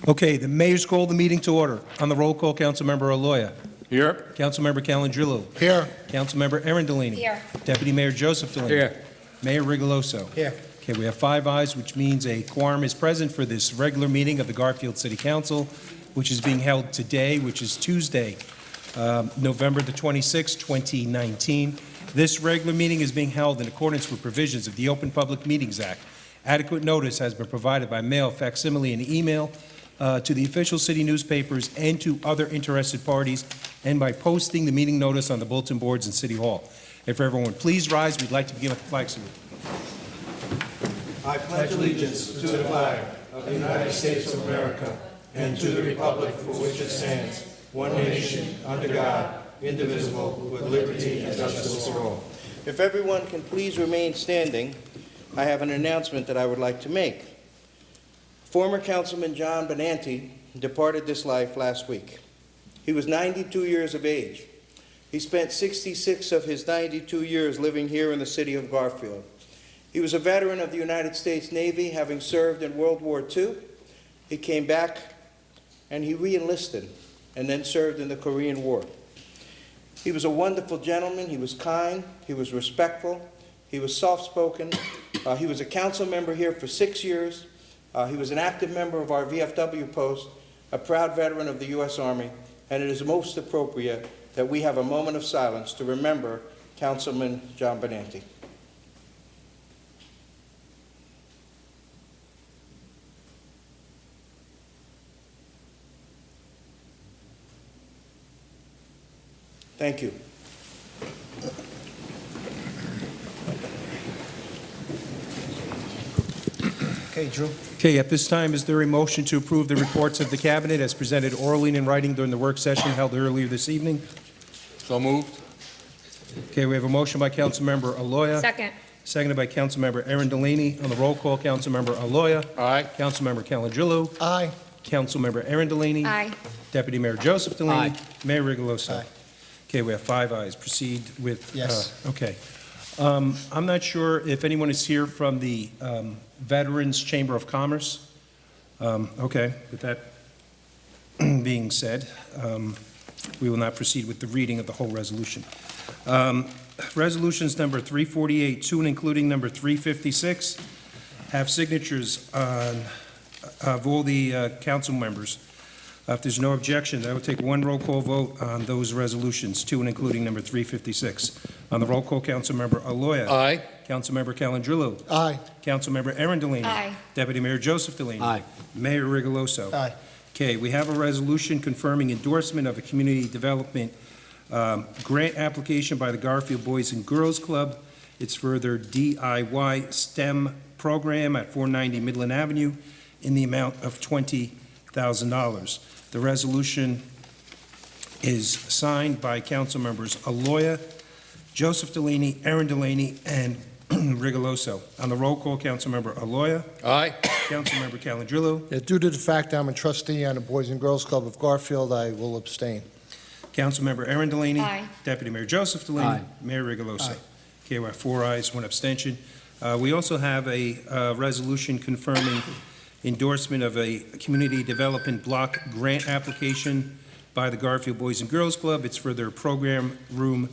Okay, the mayor's called the meeting to order. On the roll call, Councilmember Aloya. Here. Councilmember Calandrillo. Here. Councilmember Erin Delaney. Here. Deputy Mayor Joseph Delaney. Here. Mayor Rigoloso. Here. Okay, we have 5 ayes, which means a quorum is present for this regular meeting of the Garfield City Council, which is being held today, which is Tuesday, November the 26th, 2019. This regular meeting is being held in accordance with provisions of the Open Public Meetings Act. Adequate notice has been provided by mail, facsimile, and email to the official city newspapers and to other interested parties, and by posting the meeting notice on the bulletin boards in City Hall. If everyone would please rise, we'd like to begin with the flag salute. I pledge allegiance to the flag of the United States of America and to the republic for which it stands, one nation, under God, indivisible, with liberty and justice for all. If everyone can please remain standing, I have an announcement that I would like to make. Former Councilman John Benanti departed this life last week. He was 92 years of age. He spent 66 of his 92 years living here in the city of Garfield. He was a veteran of the United States Navy, having served in World War II. He came back and he re-enlisted and then served in the Korean War. He was a wonderful gentleman. He was kind. He was respectful. He was soft-spoken. He was a council member here for 6 years. He was an active member of our VFW post, a proud veteran of the U.S. Army, and it is most appropriate that we have a moment of silence to remember Councilman John Benanti. Thank you. Okay, Drew. Okay, at this time, is there a motion to approve the reports of the Cabinet as presented orally and in writing during the work session held earlier this evening? So moved. Okay, we have a motion by Councilmember Aloya. Second. Seconded by Councilmember Erin Delaney. On the roll call, Councilmember Aloya. Aye. Councilmember Calandrillo. Aye. Councilmember Erin Delaney. Aye. Deputy Mayor Joseph Delaney. Aye. Mayor Rigoloso. Aye. Okay, we have 5 ayes. Proceed with... Yes. Okay. I'm not sure if anyone is here from the Veterans Chamber of Commerce. Okay, with that being said, we will not proceed with the reading of the whole resolution. Resolutions number 348, 2 and including number 356, have signatures on, of all the council members. If there's no objection, I will take one roll call vote on those resolutions, 2 and including number 356. On the roll call, Councilmember Aloya. Aye. Councilmember Calandrillo. Aye. Councilmember Erin Delaney. Aye. Deputy Mayor Joseph Delaney. Aye. Mayor Rigoloso. Aye. Okay, we have a resolution confirming endorsement of a community development grant application by the Garfield Boys and Girls Club. It's for their DIY STEM program at 490 Midland Avenue in the amount of $20,000. The resolution is signed by council members Aloya, Joseph Delaney, Erin Delaney, and Rigoloso. On the roll call, Councilmember Aloya. Aye. Councilmember Calandrillo. Yeah, due to the fact I'm a trustee on the Boys and Girls Club of Garfield, I will abstain. Councilmember Erin Delaney. Aye. Deputy Mayor Joseph Delaney. Aye. Mayor Rigoloso. Aye. Okay, we have 4 ayes, 1 abstention. We also have a resolution confirming endorsement of a community development block grant application by the Garfield Boys and Girls Club. It's for their program room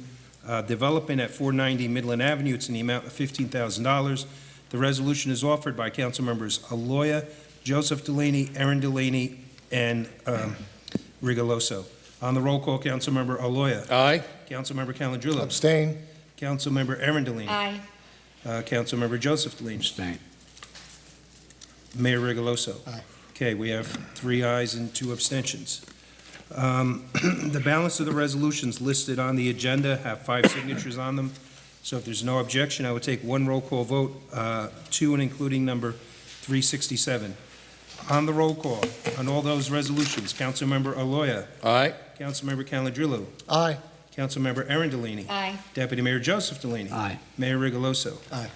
development at 490 Midland Avenue. It's in the amount of $15,000. The resolution is offered by council members Aloya, Joseph Delaney, Erin Delaney, and Rigoloso. On the roll call, Councilmember Aloya. Aye. Councilmember Calandrillo. Abstain? Councilmember Erin Delaney. Aye. Councilmember Joseph Delaney. Abstain. Mayor Rigoloso. Aye. Okay, we have 3 ayes and 2 abstentions. The balance of the resolutions listed on the agenda have 5 signatures on them. So if there's no objection, I would take one roll call vote, 2 and including number 367. On the roll call, on all those resolutions, Councilmember Aloya. Aye. Councilmember Calandrillo. Aye. Councilmember Erin Delaney. Aye. Deputy Mayor Joseph Delaney. Aye. Mayor Rigoloso. Aye.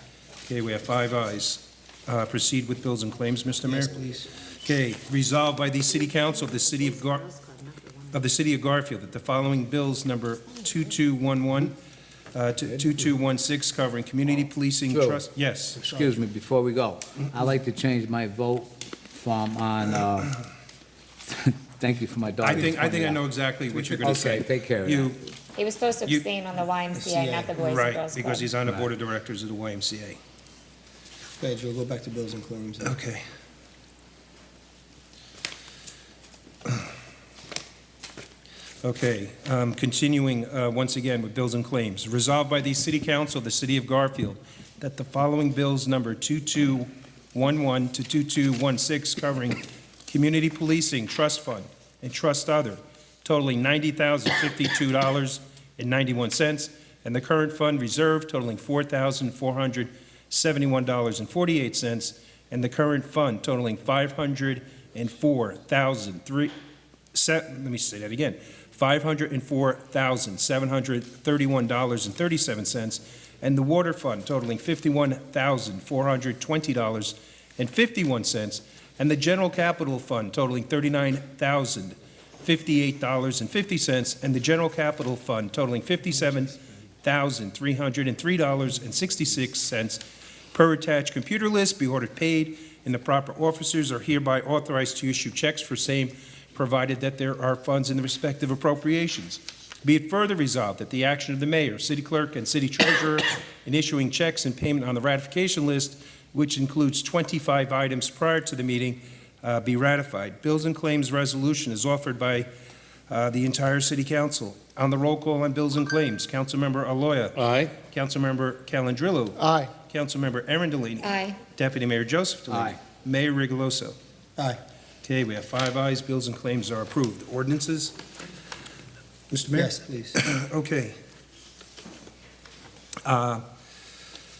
Okay, we have 5 ayes. Proceed with bills and claims, Mr. Mayor. Yes, please. Okay, resolved by the City Council of the City of Garfield that the following bills, number 2211 to 2216, covering community policing Joe. trust. Yes. Excuse me, before we go, I'd like to change my vote from on Thank you for my daughter. I think I know exactly what you're going to say. Okay, take care of You, He was supposed to You- abstain on the YMCA, not the Boys and right, Girls Club. because he's on the Right. board of directors of the YMCA. Go ahead, Drew, go back to bills and claims. Okay. Okay, continuing once again with bills and claims. Resolved by the City Council of the City of Garfield that the following bills number 2211 to 2216 covering community policing, trust fund, and trust other totaling $90,052.91, and the current fund reserve totaling $4,471.48, and the current fund totaling $504,731.37, and the water fund totaling $51,420.51, and the general capital fund totaling $39,058.50, and the general capital fund totaling $57,303.66 per attached computer list be ordered paid, and the proper officers are hereby authorized to issue checks for same, provided that there are funds in the respective appropriations. Be it further resolved that the action of the mayor, city clerk, and city treasurer in issuing checks and payment on the ratification list, which includes 25 items prior to the meeting, be ratified. Bills and claims resolution is offered by the entire city council. On the roll call on bills and claims, Councilmember Aloya. Aye. Councilmember Calandrillo. Aye. Councilmember Arundellini. Aye. Deputy Mayor Joseph Delaney. Aye. Mayor Rigoloso. Aye. Okay, we have 5 ayes. Bills and claims are approved. Ordinances? Mr. Mayor? Yes, please. Okay.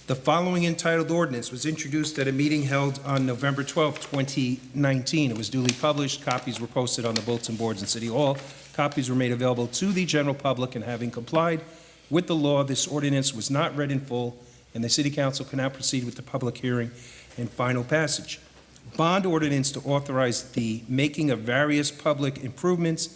The following entitled ordinance was introduced at a meeting held on November 12, 2019. It was duly published. Copies were posted on the bulletin boards in City Hall. Copies were made available to the general public, and having complied with the law, this ordinance was not read in full, and the City Council can now proceed with the public hearing and final passage. Bond ordinance to authorize the making of various public improvements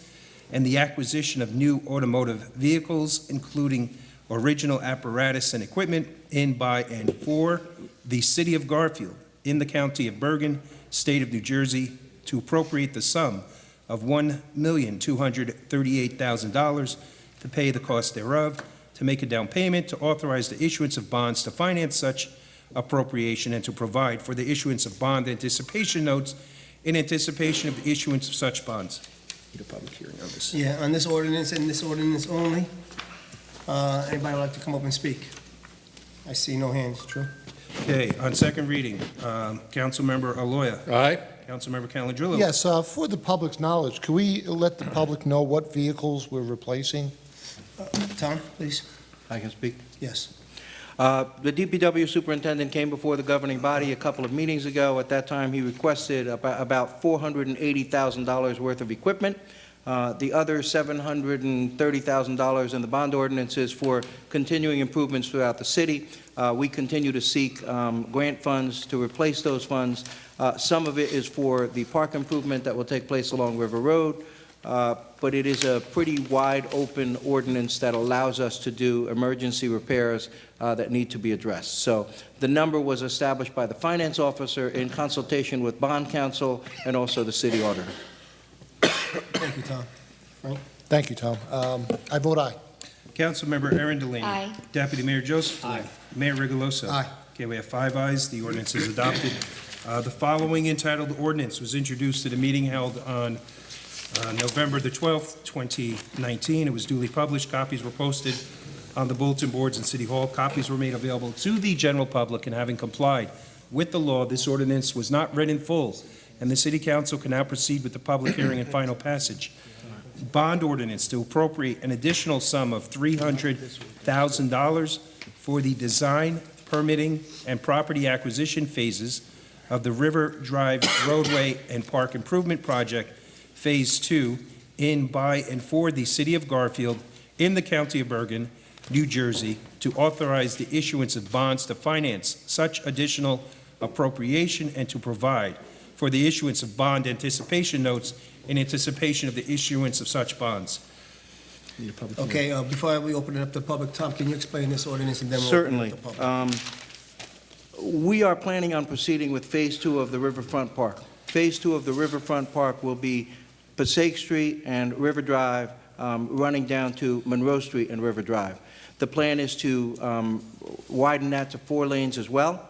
and the acquisition of new automotive vehicles, including original apparatus and equipment in, by, and for the City of Garfield in the County of Bergen, State of New Jersey, to appropriate the sum of $1,238,000 to pay the cost thereof, to make a down payment, to authorize the issuance of bonds to finance such appropriation, and to provide for the issuance of bond anticipation notes in anticipation of the issuance of such bonds. Need a public hearing on this. Yeah, on this ordinance and this ordinance only, anybody would like to come up and speak? I see no hands, Drew. Okay, on second reading, Councilmember Aloya. Aye. Councilmember Calandrillo. Yes, for the public's knowledge, can we let the public know what vehicles we're replacing? Tom, please. I can speak. Yes. The DPW superintendent came before the governing body a couple of meetings ago. At that time, he requested about $480,000 worth of equipment. The other $730,000 in the bond ordinance is for continuing improvements throughout the city. We continue to seek grant funds to replace those funds. Some of it is for the park improvement that will take place along River Road. But it is a pretty wide open ordinance that allows us to do emergency repairs that need to be addressed. So the number was established by the finance officer in consultation with bond counsel and also the city auditor. Thank you, Tom. Frank? Thank you, Tom. I vote aye. Councilmember Arundellini. Aye. Deputy Mayor Joseph Delaney. Mayor Rigoloso. Aye. Okay, we have 5 ayes. The ordinance is adopted. The following entitled ordinance was introduced at a meeting held on November the 12th, 2019. It was duly published. Copies were posted on the bulletin boards in City Hall. Copies were made available to the general public, and having complied with the law, this ordinance was not read in full, and the City Council can now proceed with the public hearing and final passage. Bond ordinance to appropriate an additional sum of $300,000 for the design, permitting, and property acquisition phases of the River Drive roadway and park improvement project, Phase 2, in, by, and for the City of Garfield in the County of Bergen, New Jersey, to authorize the issuance of bonds to finance such additional appropriation and to provide for the issuance of bond anticipation notes in anticipation of the issuance of such bonds. Okay, before we open it up to the public, Tom, can you explain this ordinance and then we'll open Certainly. it up to the public? We are planning on proceeding with Phase 2 of the Riverfront Park. Phase 2 of the Riverfront Park will be Passaic Street and River Drive, running down to Monroe Street and River Drive. The plan is to widen that to 4 lanes as well.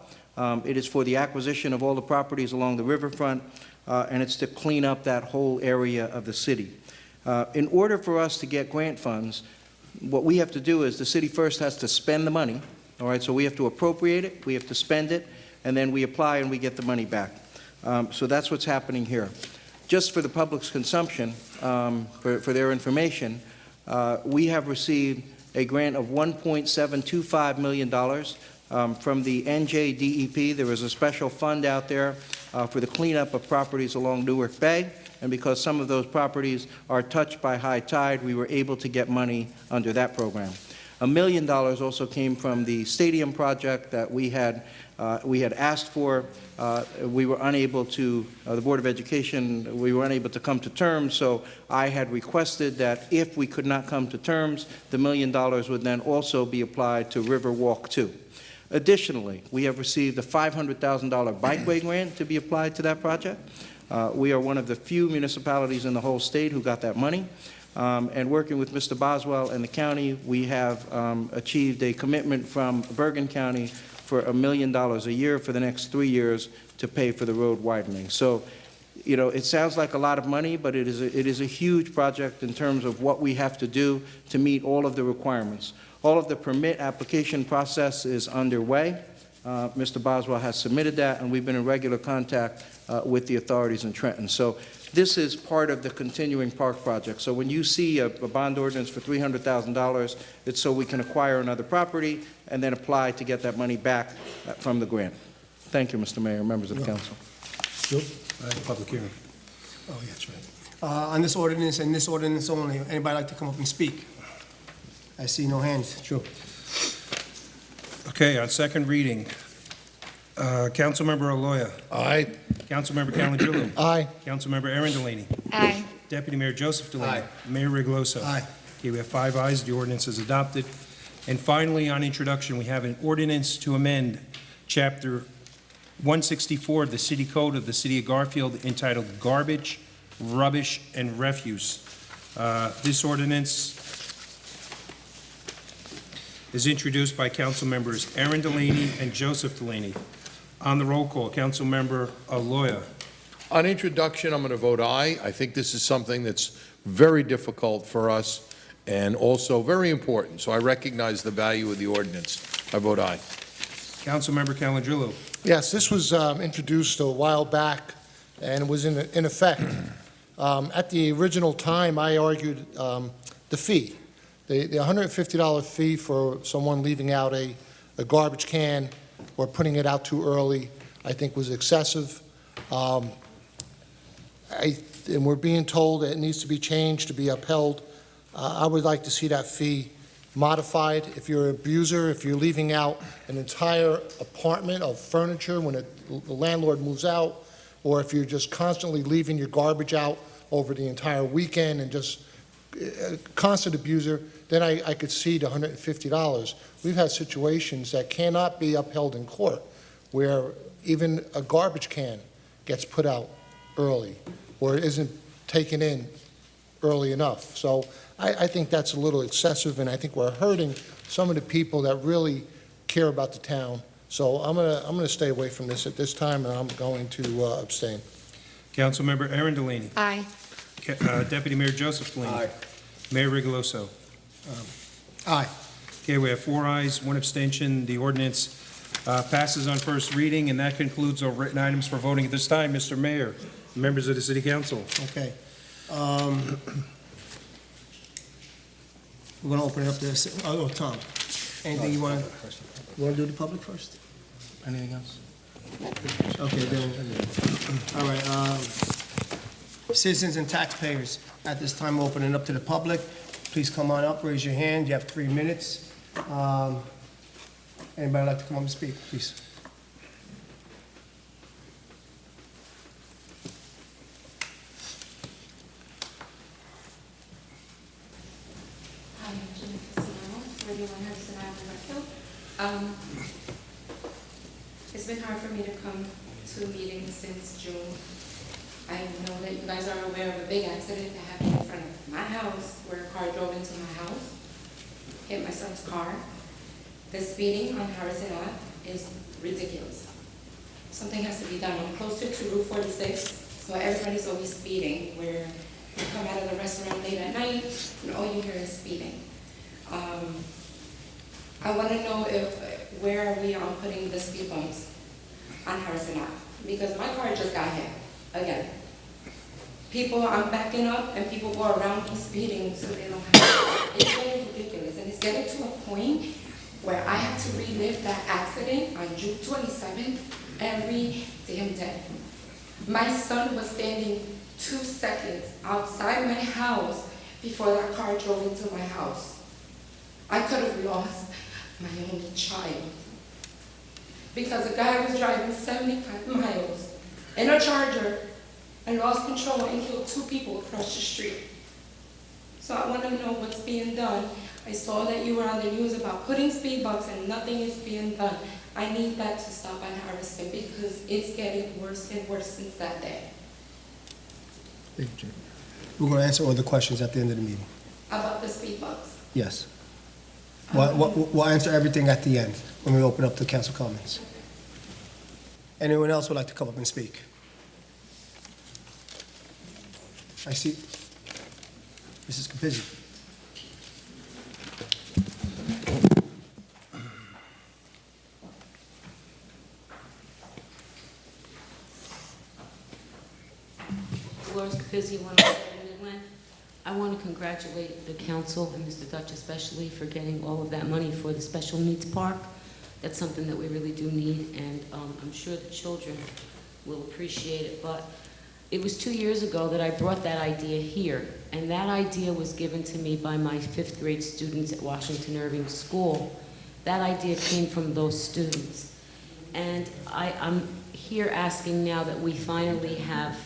It is for the acquisition of all the properties along the riverfront, and it's to clean up that whole area of the city. In order for us to get grant funds, what we have to do is the city first has to spend the money, all right? So we have to appropriate it, we have to spend it, and then we apply and we get the money back. So that's what's happening here. Just for the public's consumption, for their information, we have received a grant of $1.725 million from the NJDEP. There is a special fund out there for the cleanup of properties along Newark Bay, and because some of those properties are touched by high tide, we were able to get money under that program. $1 million also came from the stadium project that we had asked for. We were unable to, the Board of Education, we were unable to come to terms, so I had requested that if we could not come to terms, the $1 million would then also be applied to Riverwalk 2. Additionally, we have received a $500,000 bikeway grant to be applied to that project. We are one of the few municipalities in the whole state who got that money. And working with Mr. Boswell and the county, we have achieved a commitment from Bergen County for $1 million a year for the next 3 years to pay for the road widening. So, you know, it sounds like a lot of money, but it is a huge project in terms of what we have to do to meet all of the requirements. All of the permit application process is underway. Mr. Boswell has submitted that, and we've been in regular contact with the authorities in Trenton. So this is part of the continuing park project. So when you see a bond ordinance for $300,000, it's so we can acquire another property and then apply to get that money back from the grant. Thank you, Mr. Mayor, members of the council. Public hearing. Oh, yeah, that's right. On this ordinance and this ordinance only, anybody like to come up and speak? I see no hands. Sure. Okay, on second reading, Councilmember Aloya. Aye. Councilmember Calangelo. Aye. Councilmember Aaron Delaney. Aye. Deputy Mayor Joseph Delaney. Aye. Mayor Rigoloso. Aye. Okay, we have 5 ayes. The ordinance is adopted. And finally, on introduction, we have an ordinance to amend Chapter 164 of the City Code of the City of Garfield entitled Garbage, Rubbish, and Refuse. This ordinance is introduced by Council Members Aaron Delaney and Joseph Delaney. On the roll call, Councilmember Aloya. On introduction, I'm going to vote aye. I think this is something that's very difficult for us and also very important, so I recognize the value of the ordinance. I vote aye. Councilmember Calangelo. Yes, this was introduced a while back, and it was in effect. At the original time, I argued the fee. The $150 fee for someone leaving out a garbage can or putting it out too early, I think was excessive. And we're being told that it needs to be changed to be upheld. I would like to see that fee modified. If you're an abuser, if you're leaving out an entire apartment of furniture when the landlord moves out, or if you're just constantly leaving your garbage out over the entire weekend and just a constant abuser, then I could see the $150. We've had situations that cannot be upheld in court where even a garbage can gets put out early or isn't taken in early enough. So I think that's a little excessive, and I think we're hurting some of the people that really care about the town. So I'm gonna stay away from this at this time, and I'm going to abstain. Councilmember Aaron Delaney. Aye. Deputy Mayor Joseph Delaney. Aye. Mayor Rigoloso. Aye. Okay, we have 4 ayes, 1 abstention. The ordinance passes on first reading, and that concludes our written items for voting at this time. Mr. Mayor, members of the City Council. Okay. We're going to open it up to, oh, Tom. Anything you want to do the public first? Anything else? Okay, then, all right. Citizens and taxpayers, at this time, opening up to the public. Please come on up, raise your hand. You have 3 minutes. Anybody like to come up and speak, please? Hi, I'm Jimmy Casino, 31 Hudson Avenue, Garfield. It's been hard for me to come to meetings since June. I know that you guys are aware of a big accident that happened in front of my house, where a car drove into my house, hit my son's car. The speeding on Harrison Ave is ridiculous. Something has to be done. I'm closer to Route 46, so everybody's always speeding, where you come out of the restaurant late at night, and all you hear is speeding. I want to know where are we on putting the speed bumps on Harrison Ave? Because my car just got hit again. I'm backing up and people go around me speeding so they don't have to. It's getting ridiculous, and it's getting to a point where I have to relive that accident on June 27th every damn day. My son was standing 2 seconds outside my house before that car drove into my house. I could have lost my only child because a guy was driving 75 miles in a Charger and lost control and killed 2 people across the street. So I want to know what's being done. I saw that you were on the news about putting speed bumps and nothing is being done. I need that to stop on Harrison because it's getting worse and worse since that day. Thank you, Jim. We're going to answer all the questions at the end of the meeting. About the speed bumps. Yes. We'll answer everything at the end when we open up the council comments. Anyone else would like to come up and speak? I see. Mrs. Capizzi. Dolores Capizzi, 107 Midland. I want to congratulate the council and Mr. Dutch especially for getting all of that money for the special needs park. That's something that we really do need, and I'm sure the children will appreciate it. But it was 2 years ago that I brought that idea here, and that idea was given to me by my 5th grade students at Washington Irving School. That idea came from those students. And I'm here asking now that we finally have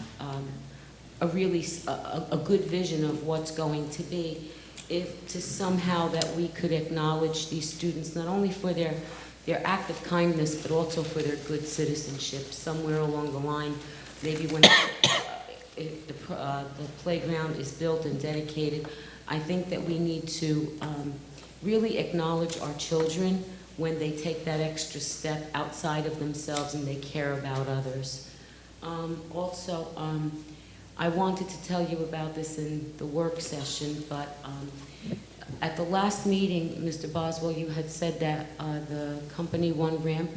a good vision of what's going to be, if to somehow that we could acknowledge these students, not only for their act of kindness, but also for their good citizenship. Somewhere along the line, maybe when the playground is built and dedicated, I think that we need to really acknowledge our children when they take that extra step outside of themselves and they care about others. Also, I wanted to tell you about this in the work session, but at the last meeting, Mr. Boswell, you had said that the Company 1 ramp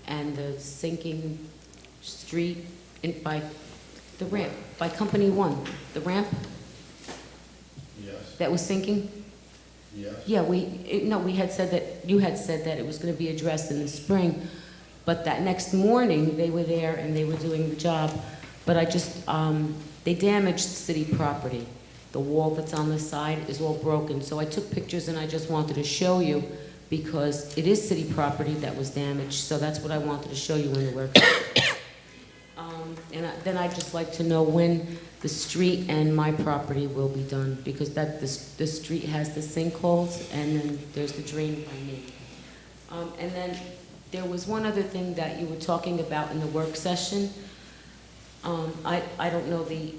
and the sinking street by the ramp, by Company 1, the ramp? Yes. That was sinking? Yes. Yeah, we had said that, you had said that it was going to be addressed in the spring, but that next morning, they were there and they were doing the job, but they damaged city property. The wall that's on the side is all broken, so I took pictures and I just wanted to show you because it is city property that was damaged, so that's what I wanted to show you in the work. Then I'd just like to know when the street and my property will be done, because the street has the sinkholes and then there's the drain by me. And then there was one other thing that you were talking about in the work session. I don't know the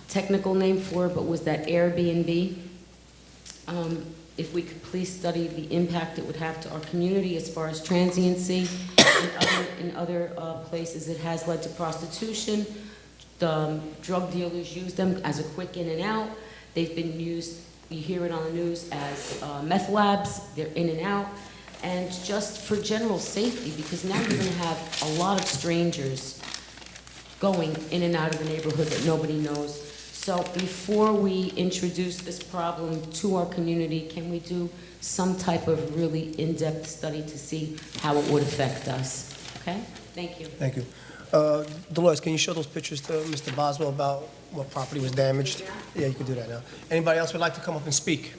technical name for it, but was that Airbnb? If we could please study the impact it would have to our community as far as transiency. In other places, it has led to prostitution. The drug dealers use them as a quick in and out. They've been used, you hear it on the news, as meth labs. They're in and out. And just for general safety, because now you're going to have a lot of strangers going in and out of the neighborhood that nobody knows. So before we introduce this problem to our community, can we do some type of really in-depth study to see how it would affect us? Okay? Thank you. Thank you. Dolores, can you show those pictures to Mr. Boswell about what property was damaged? Yeah, you can do that now. Anybody else would like to come up and speak?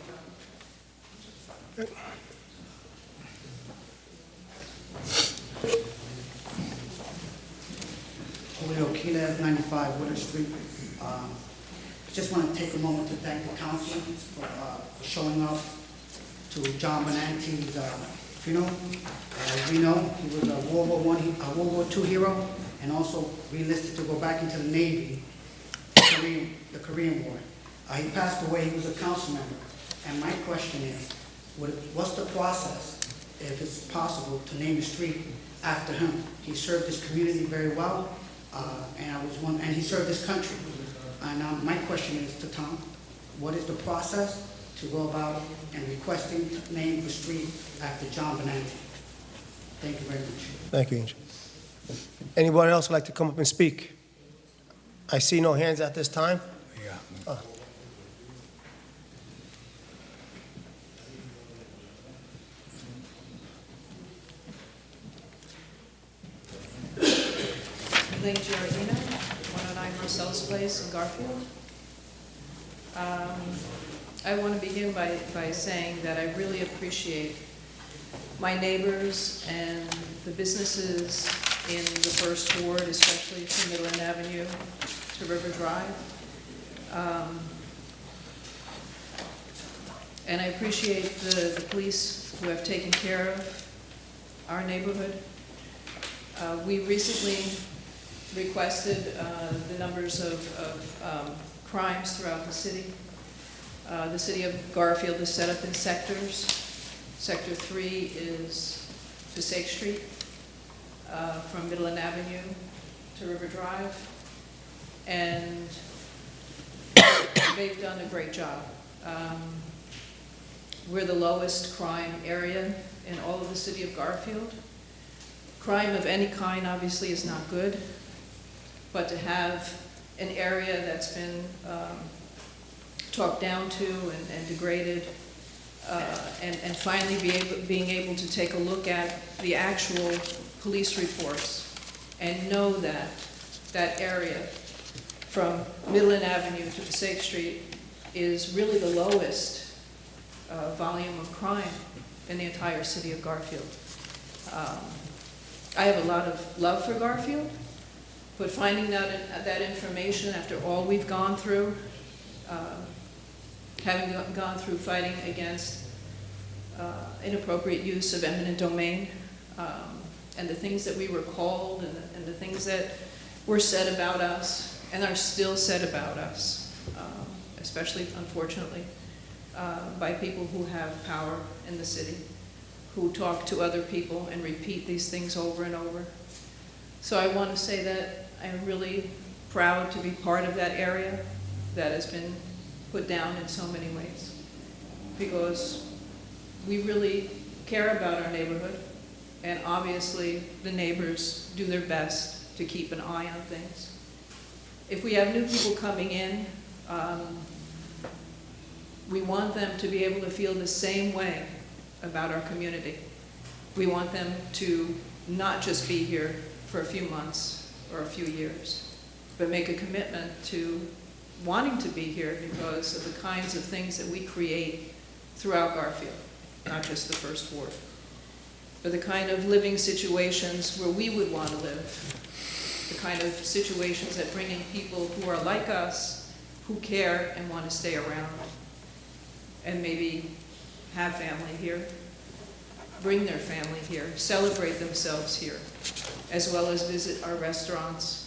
Julio Quina, 95 Woodard Street. Just want to take a moment to thank the council for showing up to John Benanti's funeral. As we know, he was a World War II hero, and also re-enlisted to go back into the Navy, the Korean War. He passed away, he was a council member, and my question is, what's the process, if it's possible, to name a street after him? He served his community very well, and he served his country. And my question is to Tom, what is the process to go about and requesting to name the street after John Benanti? Thank you very much. Thank you, Angel. Anyone else would like to come up and speak? I see no hands at this time. Elaine Giardino, 109 Marcellus Place in Garfield. I want to begin by saying that I really appreciate my neighbors and the businesses in the First Ward, especially from Midland Avenue to River Drive. And I appreciate the police who have taken care of our neighborhood. We recently requested the numbers of crimes throughout the city. The city of Garfield is set up in sectors. Sector 3 is Passaic Street, from Midland Avenue to River Drive, and they've done a great job. We're the lowest crime area in all of the city of Garfield. Crime of any kind obviously is not good, but to have an area that's been talked down to and degraded, and finally being able to take a look at the actual police reports and know that that area from Midland Avenue to Passaic Street is really the lowest volume of crime in the entire city of Garfield. I have a lot of love for Garfield, but finding that information after all we've gone through, having gone through fighting against inappropriate use of eminent domain, and the things that we were called and the things that were said about us and are still said about us, especially, unfortunately, by people who have power in the city, who talk to other people and repeat these things over and over. So I want to say that I'm really proud to be part of that area that has been put down in so many ways, because we really care about our neighborhood, and obviously the neighbors do their best to keep an eye on things. If we have new people coming in, we want them to be able to feel the same way about our community. We want them to not just be here for a few months or a few years, but make a commitment to wanting to be here because of the kinds of things that we create throughout Garfield, not just the First Ward, but the kind of living situations where we would want to live, the kind of situations that bring in people who are like us, who care and want to stay around, and maybe have family here, bring their family here, celebrate themselves here, as well as visit our restaurants,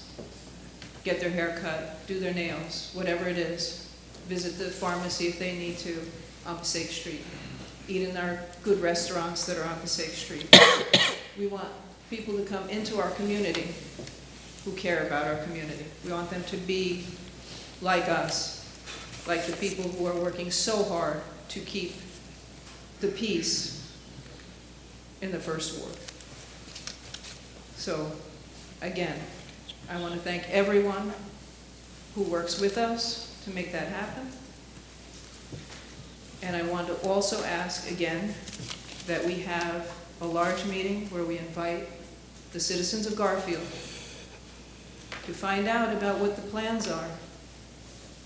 get their hair cut, do their nails, whatever it is, visit the pharmacy if they need to on Passaic Street, eat in our good restaurants that are on Passaic Street. We want people to come into our community who care about our community. We want them to be like us, like the people who are working so hard to keep the peace in the First Ward. So, again, I want to thank everyone who works with us to make that happen. And I want to also ask again that we have a large meeting where we invite the citizens of Garfield to find out about what the plans are,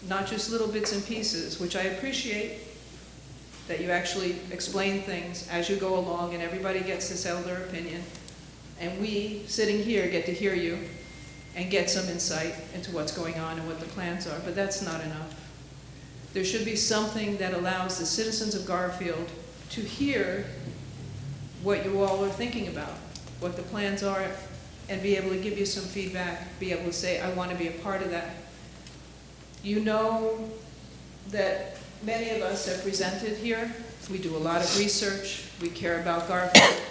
not just little bits and pieces, which I appreciate that you actually explain things as you go along and everybody gets to sell their opinion. And we, sitting here, get to hear you and get some insight into what's going on and what the plans are, but that's not enough. There should be something that allows the citizens of Garfield to hear what you all are thinking about, what the plans are and be able to give you some feedback, be able to say, I want to be a part of that. You know that many of us have presented here. We do a lot of research. We care about Garfield.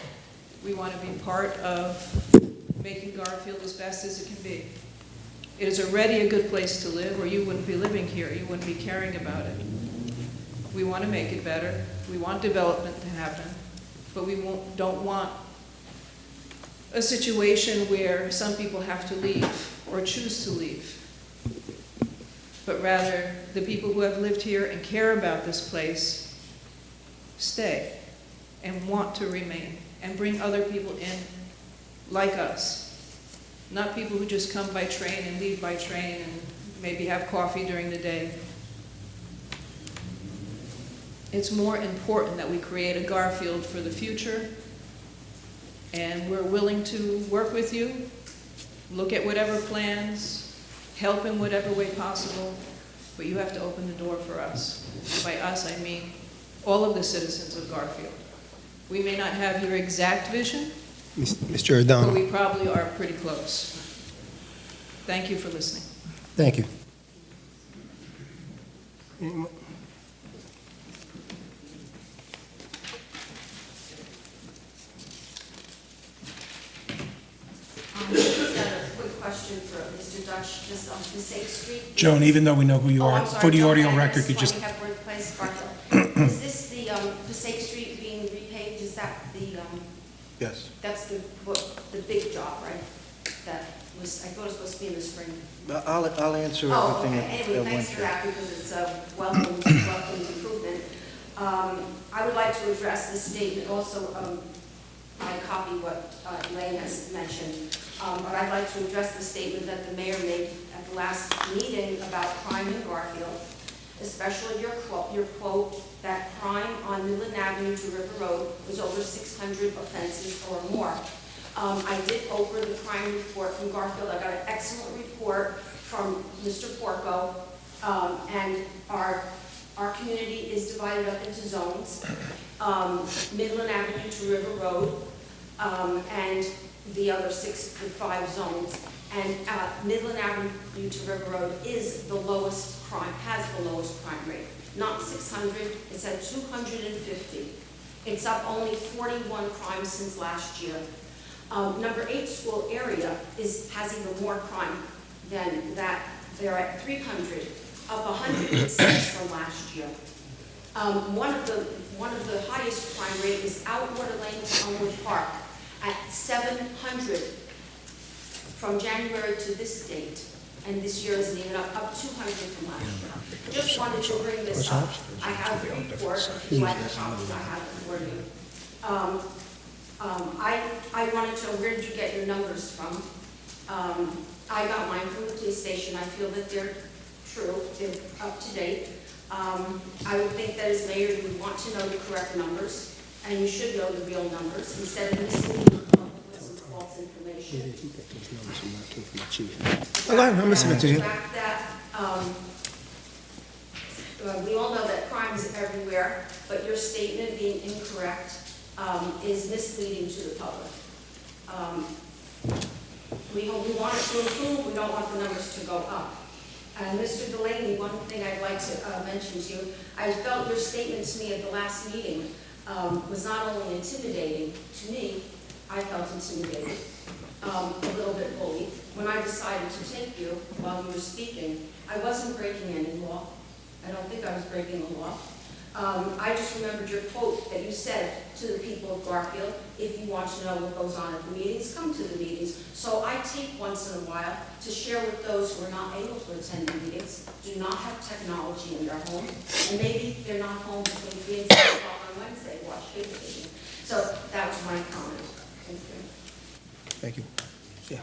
We want to be part of making Garfield as best as it can be. It is already a good place to live, or you wouldn't be living here. You wouldn't be caring about it. We want to make it better. We want development to happen, but we don't want a situation where some people have to leave or choose to leave, but rather the people who have lived here and care about this place stay and want to remain and bring other people in like us, not people who just come by train and leave by train and maybe have coffee during the day. It's more important that we create a Garfield for the future, and we're willing to work with you, look at whatever plans, help in whatever way possible, but you have to open the door for us. By us, I mean all of the citizens of Garfield. We may not have your exact vision, Mr. but O'Donnell, we probably are pretty close. Thank you for listening. thank you. Just got a quick question for Mr. Dutch, just on Passaic Street. Joan, even though we know who you Oh, are, I'm sorry, for the Joan audio Magnus, record, could just, 20 Hepworth Place, Garfield. Is this the Passaic Street being repaved? Is that the, Yes. that's the big job, right? That was, I thought it was supposed to be in the spring. I'll answer Oh, everything okay. at Anyway, one thanks for shot. that, because it's a welcome improvement. I would like to address this statement also. I copy what Elaine has mentioned, but I'd like to address the statement that the mayor made at the last meeting about crime in Garfield, especially your quote that crime on Midland Avenue to River Road was over 600 offenses or more. I did over the crime report from Garfield. I got an excellent report from Mr. Porco, and our community is divided up into zones. Midland Avenue to River Road, and the other 5 zones. And Midland Avenue to River Road is the lowest crime, has the lowest crime rate. Not 600, it's at 250. It's up only 41 crimes since last year. Number 8 school area has even more crime than that. They're at 300, up 106 from last year. One of the highest crime rate is Outwater Lane to Elmwood Park at 700 from January to this date, and this year isn't even up 200 from last year. Just wanted to bring this up. I have the report, if you like the copies, I have it for you. I wanted to know, where did you get your numbers from? I got mine from the police station. I feel that they're true, they're up to date. I would think that as mayor, you would want to know the correct numbers, and you should know the real numbers, instead of misleading the public with some false information. I'm listening to you. The fact that, we all know that crime is everywhere, but your statement being incorrect is misleading to the public. We want it to improve, we don't want the numbers to go up. And Mr. Delaney, one thing I'd like to mention to you, I felt your statement to me at the last meeting was not only intimidating to me, I felt intimidated, a little bit bullied. When I decided to take you while you were speaking, I wasn't breaking any law. I don't think I was breaking the law. I just remembered your quote that you said to the people of Garfield, if you want to know what goes on at the meetings, come to the meetings. So I take once in a while to share with those who are not able to attend the meetings, do not have technology in their home, and maybe they're not home between 3 and 6 o'clock on Wednesday, watch television. So that was my comment. Thank you. Thank you. Yeah.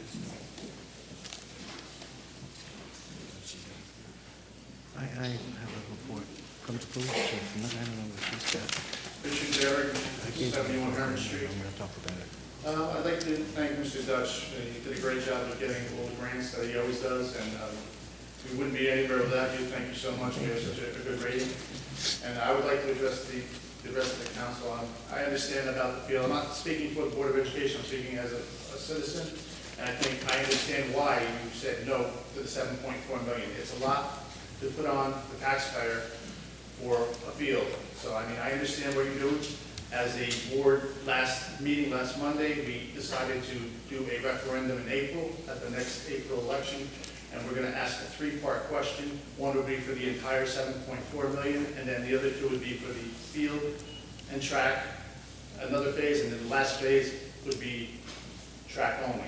I have a report from the police chief, and I don't know what he's got. Richard Derrick, I can't 71 Herman Street. I'm going to talk about it. I'd like to thank Mr. Dutch. He did a great job of getting all the grants that he always does, and we wouldn't be anywhere without you. Thank you so much. You have such a good rating. And I would like to address the rest of the council. I understand about the field. I'm not speaking for the Board of Education. I'm speaking as a citizen. And I think I understand why you said no to the 7.4 million. It's a lot to put on the taxpayer for a field. So, I mean, I understand what you're doing. As a board, last Monday, we decided to do a referendum in April, at the next April election, and we're gonna ask a three-part question. One would be for the entire 7.4 million, and then the other two would be for the field and track, another phase, and then the last phase would be track only.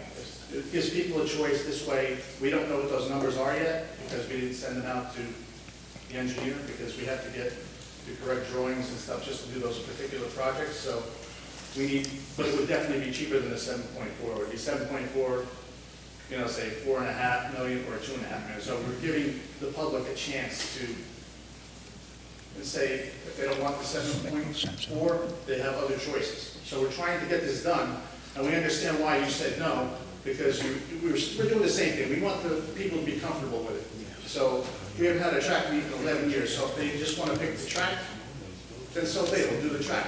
It gives people a choice this way. We don't know what those numbers are yet, because we didn't send them out to the engineer, because we have to get the correct drawings and stuff just to do those particular projects. So we need, but it would definitely be cheaper than the 7.4. It would be 7.4, you know, say 4.5 million or 2.5 million. So we're giving the public a chance to, and say, if they don't want the 7.4, they have other choices. So we're trying to get this done, and we understand why you said no, because we're doing the same thing. We want the people to be comfortable with it. So we haven't had a track meet in 11 years, so if they just want to pick the track, then so they will do the track.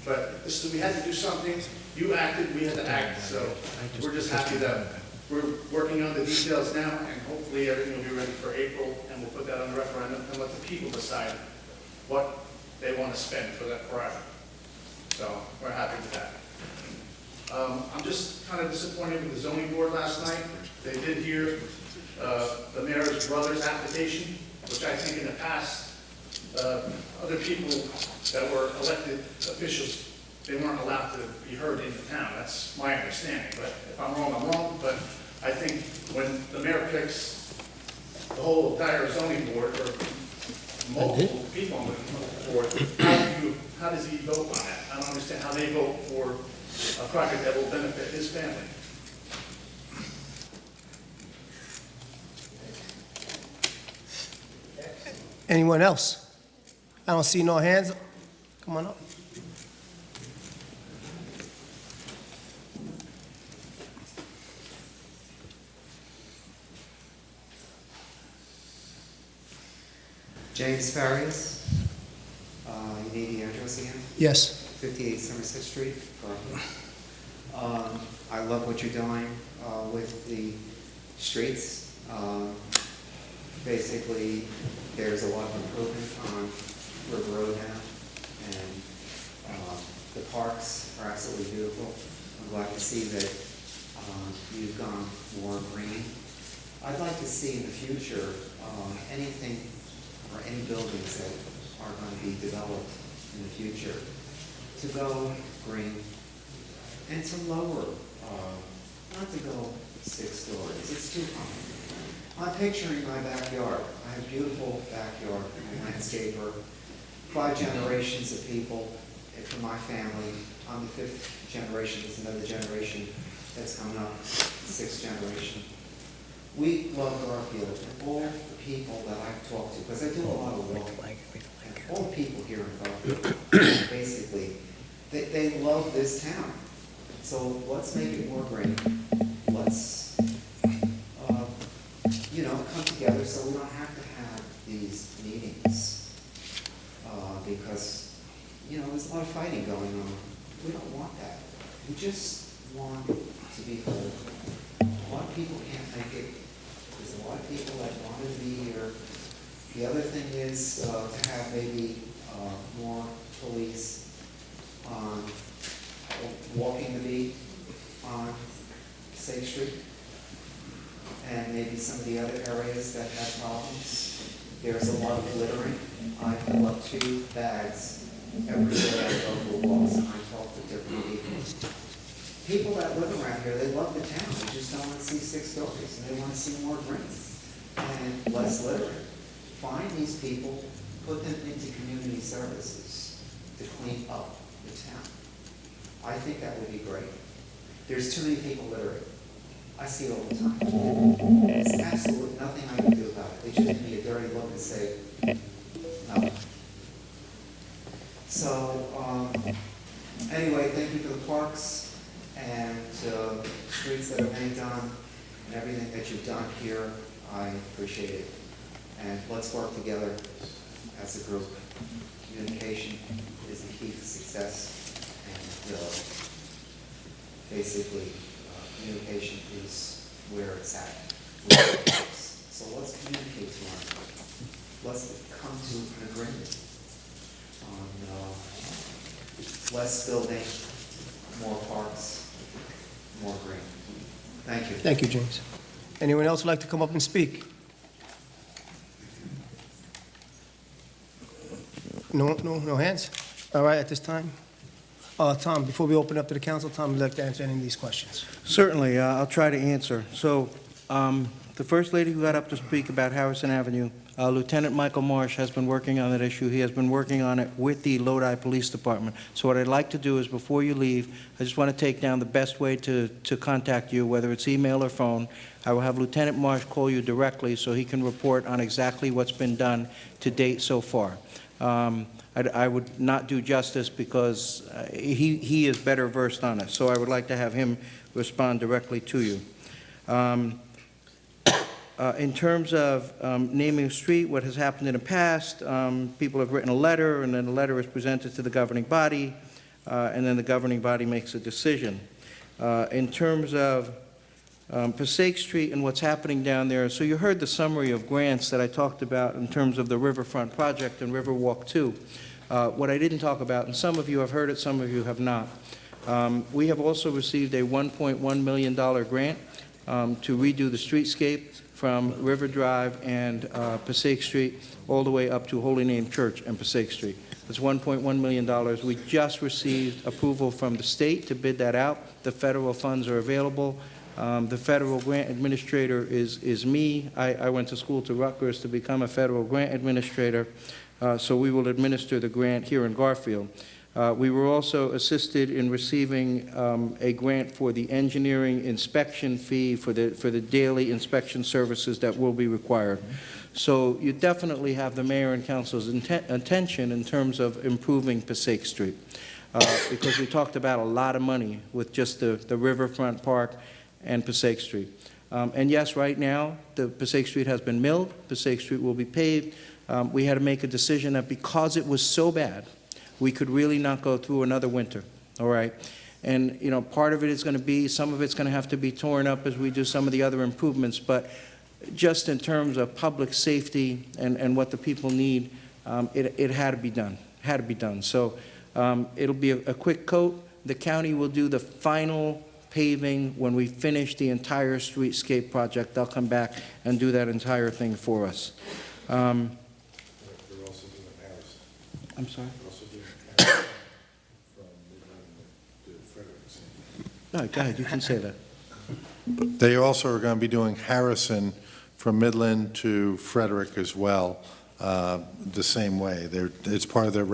But this, we had to do something. You acted, we had to act, so we're just happy that we're working on the details now, and hopefully everything will be ready for April, and we'll put that on the referendum and let the people decide what they want to spend for that project. So we're happy with that. I'm just kind of disappointed with the zoning board last night. They did hear the mayor's brother's application, which I think in the past, other people that were elected officials, they weren't allowed to be heard in the town. That's my understanding, but if I'm wrong, I'm wrong. But I think when the mayor picks the whole entire zoning board, or multiple people on the board, how does he vote on that? I don't understand how they vote for a project that will benefit his family. Anyone else? I don't see no hands. Come on up. James Farias. You need the address again? Yes. 58 Somerset Street, Garfield. I love what you're doing with the streets. Basically, there's a lot of improvement on River Road now, and the parks are absolutely beautiful. I'm glad to see that you've gone more green. I'd like to see in the future anything or any buildings that are going to be developed in the future to go green and to lower, not to go 6 stories. It's too common. I'm picturing my backyard. I have a beautiful backyard. I'm a landscaper. 5 generations of people from my family. I'm the 5th generation. There's another generation that's coming up, 6th generation. We love Garfield, and all the people that I've talked to, because I do a lot of walking, and all the people here in Garfield, basically, they love this town. So let's make it more green. Let's come together so we don't have to have these meetings, because, there's a lot of fighting going on. We don't want that. We just want to be whole. A lot of people can't make it. There's a lot of people that want to be here. The other thing is to have maybe more police on walking the beat on Safe Street, and maybe some of the other areas that have problems. There's a lot of littering. I fill up 2 bags every day I go for walks, and I talk to different people. People that live around here, they love the town. They just don't want to see 6 stories, and they want to see more green and less littering. Find these people, put them into community services to clean up the town. I think that would be great. There's too many people littering. I see it all the time. There's absolutely nothing I can do about it. They just give me a dirty look and say, no. So, anyway, thank you for the parks and streets that are being done and everything that you've done here. I appreciate it. And let's work together as a group. Communication is the key to success. And basically, communication is upset with this. So let's communicate to them. Let's come to an agreement on less building, more parks, more green. Thank you. Thank you, James. Anyone else would like to come up and speak? No hands? All right, at this time. Tom, before we open up to the council, Tom, would like to answer any of these questions. Certainly, I'll try to answer. So, the first lady who got up to speak about Harrison Avenue, Lieutenant Michael Marsh has been working on that issue. He has been working on it with the Lodi Police Department. So what I'd like to do is, before you leave, I just want to take down the best way to contact you, whether it's email or phone. I will have Lieutenant Marsh call you directly so he can report on exactly what's been done to date so far. I would not do justice because he is better versed on it. So I would like to have him respond directly to you. In terms of naming a street, what has happened in the past, people have written a letter, and then the letter is presented to the governing body, and then the governing body makes a decision. In terms of Passaic Street and what's happening down there, so you heard the summary of grants that I talked about in terms of the Riverfront Project and Riverwalk 2. What I didn't talk about, and some of you have heard it, some of you have not, we have also received a $1.1 million grant to redo the streetscape from River Drive and Passaic Street all the way up to Holy Name Church and Passaic Street. It's $1.1 million. We just received approval from the state to bid that out. The federal funds are available. The federal grant administrator is me. I went to school to Rutgers to become a federal grant administrator, so we will administer the grant here in Garfield. We were also assisted in receiving a grant for the engineering inspection fee for the daily inspection services that will be required. So you definitely have the mayor and council's attention in terms of improving Passaic Street, because we talked about a lot of money with just the Riverfront Park and Passaic Street. And yes, right now, the Passaic Street has been milled. Passaic Street will be paved. We had to make a decision that because it was so bad, we could really not go through another winter, all right? And, you know, part of it is going to be, some of it's going to have to be torn up as we do some of the other improvements, but just in terms of public safety and what the people need, it had to be done, So it'll be a quick coat. The county will do the final paving when we finish the entire streetscape project. They'll come back and do that entire thing for us. They're also doing Harrison. I'm sorry? They're also doing Harrison from Midland to Frederick. No, go ahead, you can say that. They also are going to be doing Harrison from Midland to Frederick as well, the same way. It's part of their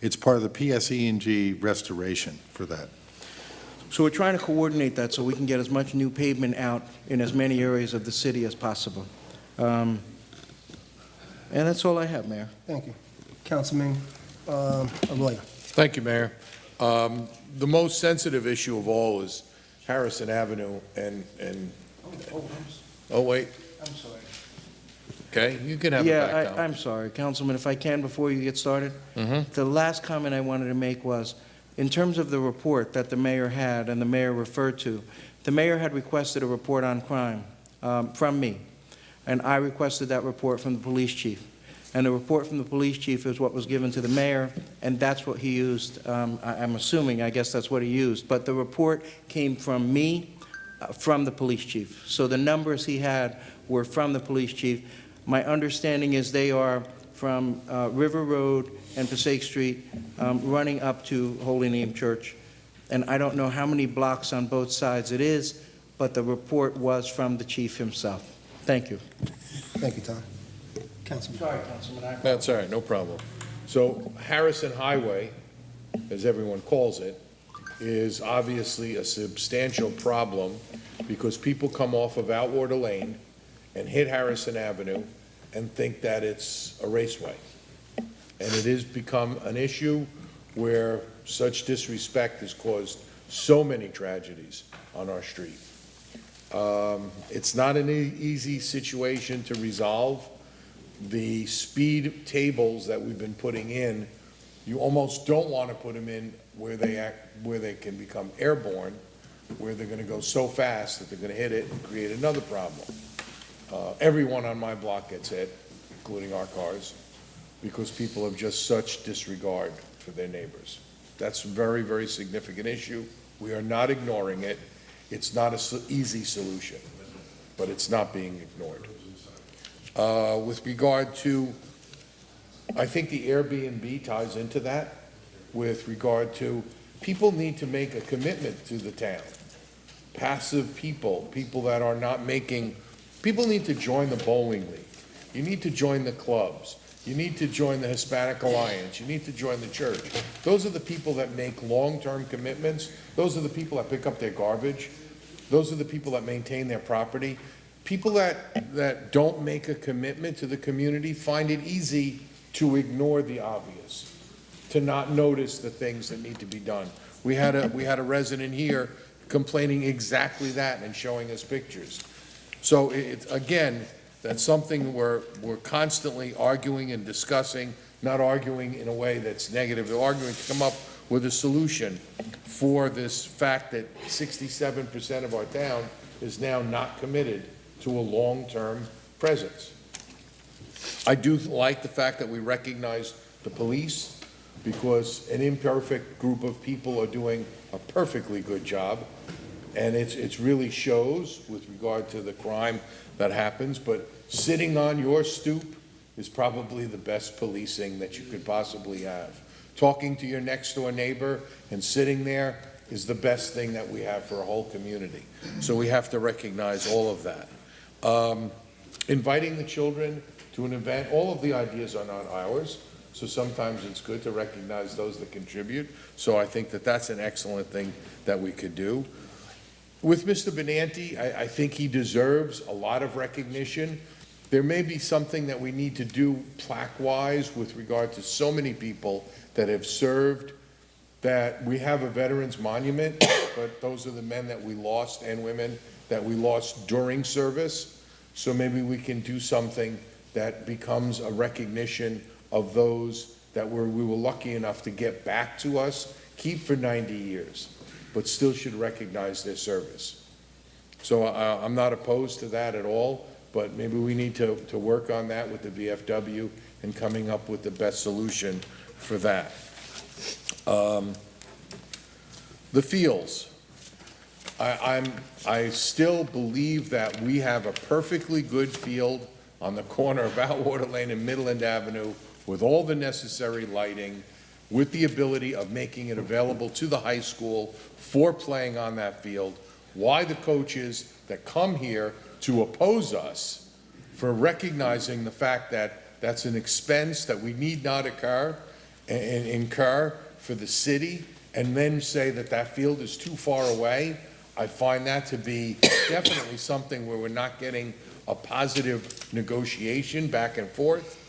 it's part of the PSE&G restoration for that. So we're trying to coordinate that so we can get as much new pavement out in as many areas of the city as possible. And that's all I have, Mayor. Thank you. Councilman Aloya. Thank you, Mayor. The most sensitive issue of all is Harrison Avenue and oh, wait. I'm sorry. Okay, you can have it back down. I'm sorry, Councilman, if I can, before you get started. Mm-hmm. The last comment I wanted to make was, in terms of the report that the mayor had and the mayor referred to, the mayor had requested a report on crime from me, and I requested that report from the police chief. And the report from the police chief is what was given to the mayor, and that's what he used. I'm assuming, I guess that's what he used. But the report came from me, from the police chief. So the numbers he had were from the police chief. My understanding is they are from River Road and Passaic Street, running up to Holy Name Church. And I don't know how many blocks on both sides it is, but the report was from the chief himself. Thank you. Thank you, Tom. Councilman. Sorry, Councilman. That's all right, no problem. So Harrison Highway, as everyone calls it, is obviously a substantial problem because people come off of Outwater Lane and hit Harrison Avenue and think that it's a raceway. And it has become an issue where such disrespect has caused so many tragedies on our street. It's not an easy situation to resolve. The speed tables that we've been putting in, you almost don't want to put them in where they can become airborne, where they're gonna go so fast that they're gonna hit it and create another problem. Everyone on my block gets hit, including our cars, because people have just such disregard for their neighbors. That's a very, very significant issue. We are not ignoring it. It's not an easy solution, but it's not being ignored. With regard to, I think the Airbnb ties into that, with regard to, people need to make a commitment to the town. Passive people, people that are not making, people need to join the bowling league. You need to join the clubs. You need to join the Hispanic Alliance. You need to join the church. Those are the people that make long-term commitments. Those are the people that pick up their garbage. Those are the people that maintain their property. People that don't make a commitment to the community find it easy to ignore the obvious, to not notice the things that need to be done. We had a resident here complaining exactly that and showing us pictures. So it's, again, that's something we're constantly arguing and discussing, not arguing in a way that's negative. We're arguing to come up with a solution for this fact that 67% of our town is now not committed to a long-term presence. I do like the fact that we recognize the police, because an imperfect group of people are doing a perfectly good job, and it's really shows with regard to the crime that happens, but sitting on your stoop is probably the best policing that you could possibly have. Talking to your next door neighbor and sitting there is the best thing that we have for a whole community. So we have to recognize all of that. Inviting the children to an event, all of the ideas are not ours, so sometimes it's good to recognize those that contribute. So I think that that's an excellent thing that we could do. With Mr. Benanti, I think he deserves a lot of recognition. There may be something that we need to do plaque-wise with regard to so many people that have served, that we have a veterans monument, but those are the men that we lost and women that we lost during service. So maybe we can do something that becomes a recognition of those that we were lucky enough to get back to us, keep for 90 years, but still should recognize their service. So I'm not opposed to that at all, but maybe we need to work on that with the VFW and coming up with the best solution for that. The fields. I still believe that we have a perfectly good field on the corner of Outwater Lane and Midland Avenue with all the necessary lighting, with the ability of making it available to the high school for playing on that field. Why the coaches that come here to oppose us for recognizing the fact that that's an expense that we need not incur for the city, and then say that that field is too far away, I find that to be definitely something where we're not getting a positive negotiation back and forth.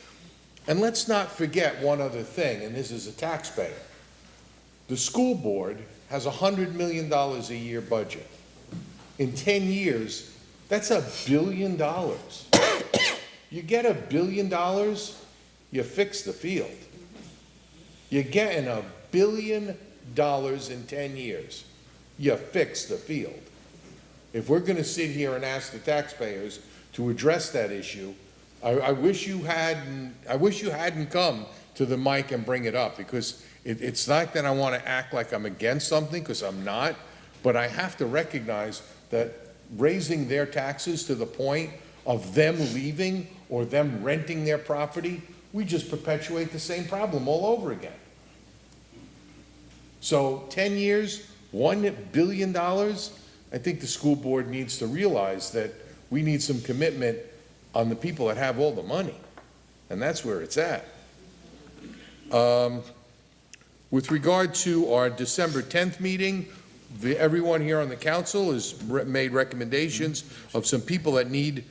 And let's not forget one other thing, and this is a taxpayer. The school board has $100 million a year budget. In 10 years, that's $1 billion. You get $1 billion, you fix the field. You're getting $1 billion in 10 years. You fix the field. If we're going to sit here and ask the taxpayers to address that issue, I wish you hadn't come to the mic and bring it up, because it's not that I want to act like I'm against something, because I'm not, but I have to recognize that raising their taxes to the point of them leaving or them renting their property, we just perpetuate the same problem all over again. So 10 years, $1 billion, I think the school board needs to realize that we need some commitment on the people that have all the money, and that's where it's at. With regard to our December 10th meeting, everyone here on the council has made recommendations of some people that need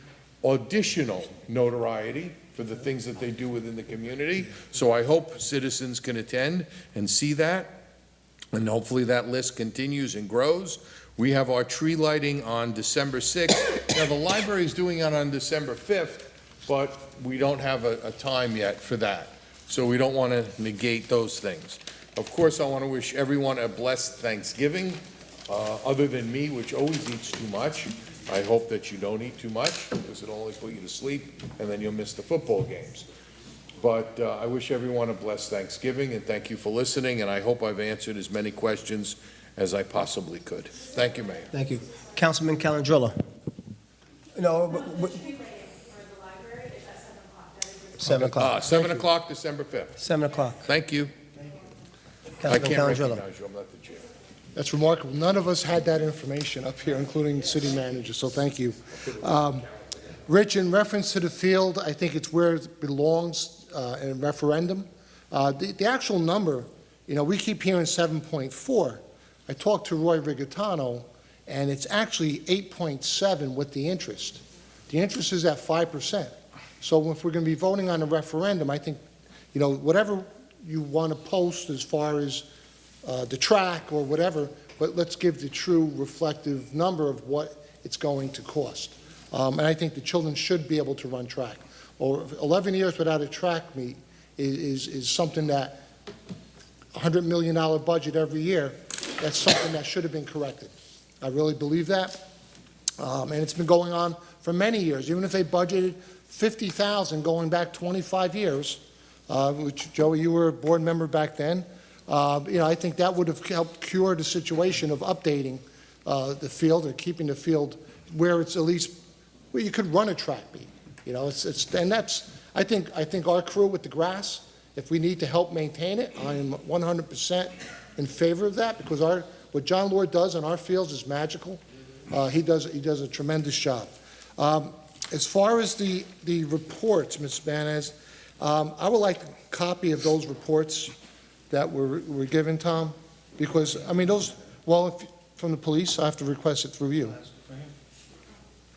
additional notoriety for the things that they do within the community. So I hope citizens can attend and see that, and hopefully that list continues and grows. We have our tree lighting on December 6th. Now, the library is doing it on December 5th, but we don't have a time yet for that. So we don't want to negate those things. Of course, I want to wish everyone a blessed Thanksgiving. Other than me, which always eats too much, I hope that you don't eat too much, because it'll only put you to sleep, and then you'll miss the football games. But I wish everyone a blessed Thanksgiving, and thank you for listening, and I hope I've answered as many questions as I possibly could. Thank you, Mayor. Thank you. Councilman Calandrella. No, 7 o'clock. 7 o'clock, December 5th. 7 o'clock. Thank you. I Councilman can't Calandrella. recognize you, I'm not the chair. That's remarkable. None of us had that information up here, including the city manager, so thank you. Rich, in reference to the field, I think it's where it belongs in a referendum. The actual number, we keep hearing 7.4. I talked to Roy Rigatano, and it's actually 8.7 with the interest. The interest is at 5%. So if we're going to be voting on a referendum, I think, whatever you want to post as far as the track or whatever, but let's give the true reflective number of what it's going to cost. And I think the children should be able to run track. Or 11 years without a track meet is something that $100 million budget every year, that's something that should have been corrected. I really believe that. And it's been going on for many years. Even if they budgeted $50,000 going back 25 years, which, Joey, you were a board member back then, I think that would have helped cure the situation of updating the field or keeping the field where it's at least where you could run a track meet. And that's I think our crew with the grass, if we need to help maintain it, I am 100% in favor of that, because what John Lord does on our fields is magical. He does a tremendous job. As far as the reports, Ms. Banez, I would like a copy of those reports that were given, Tom, because, from the police, I have to request it through you.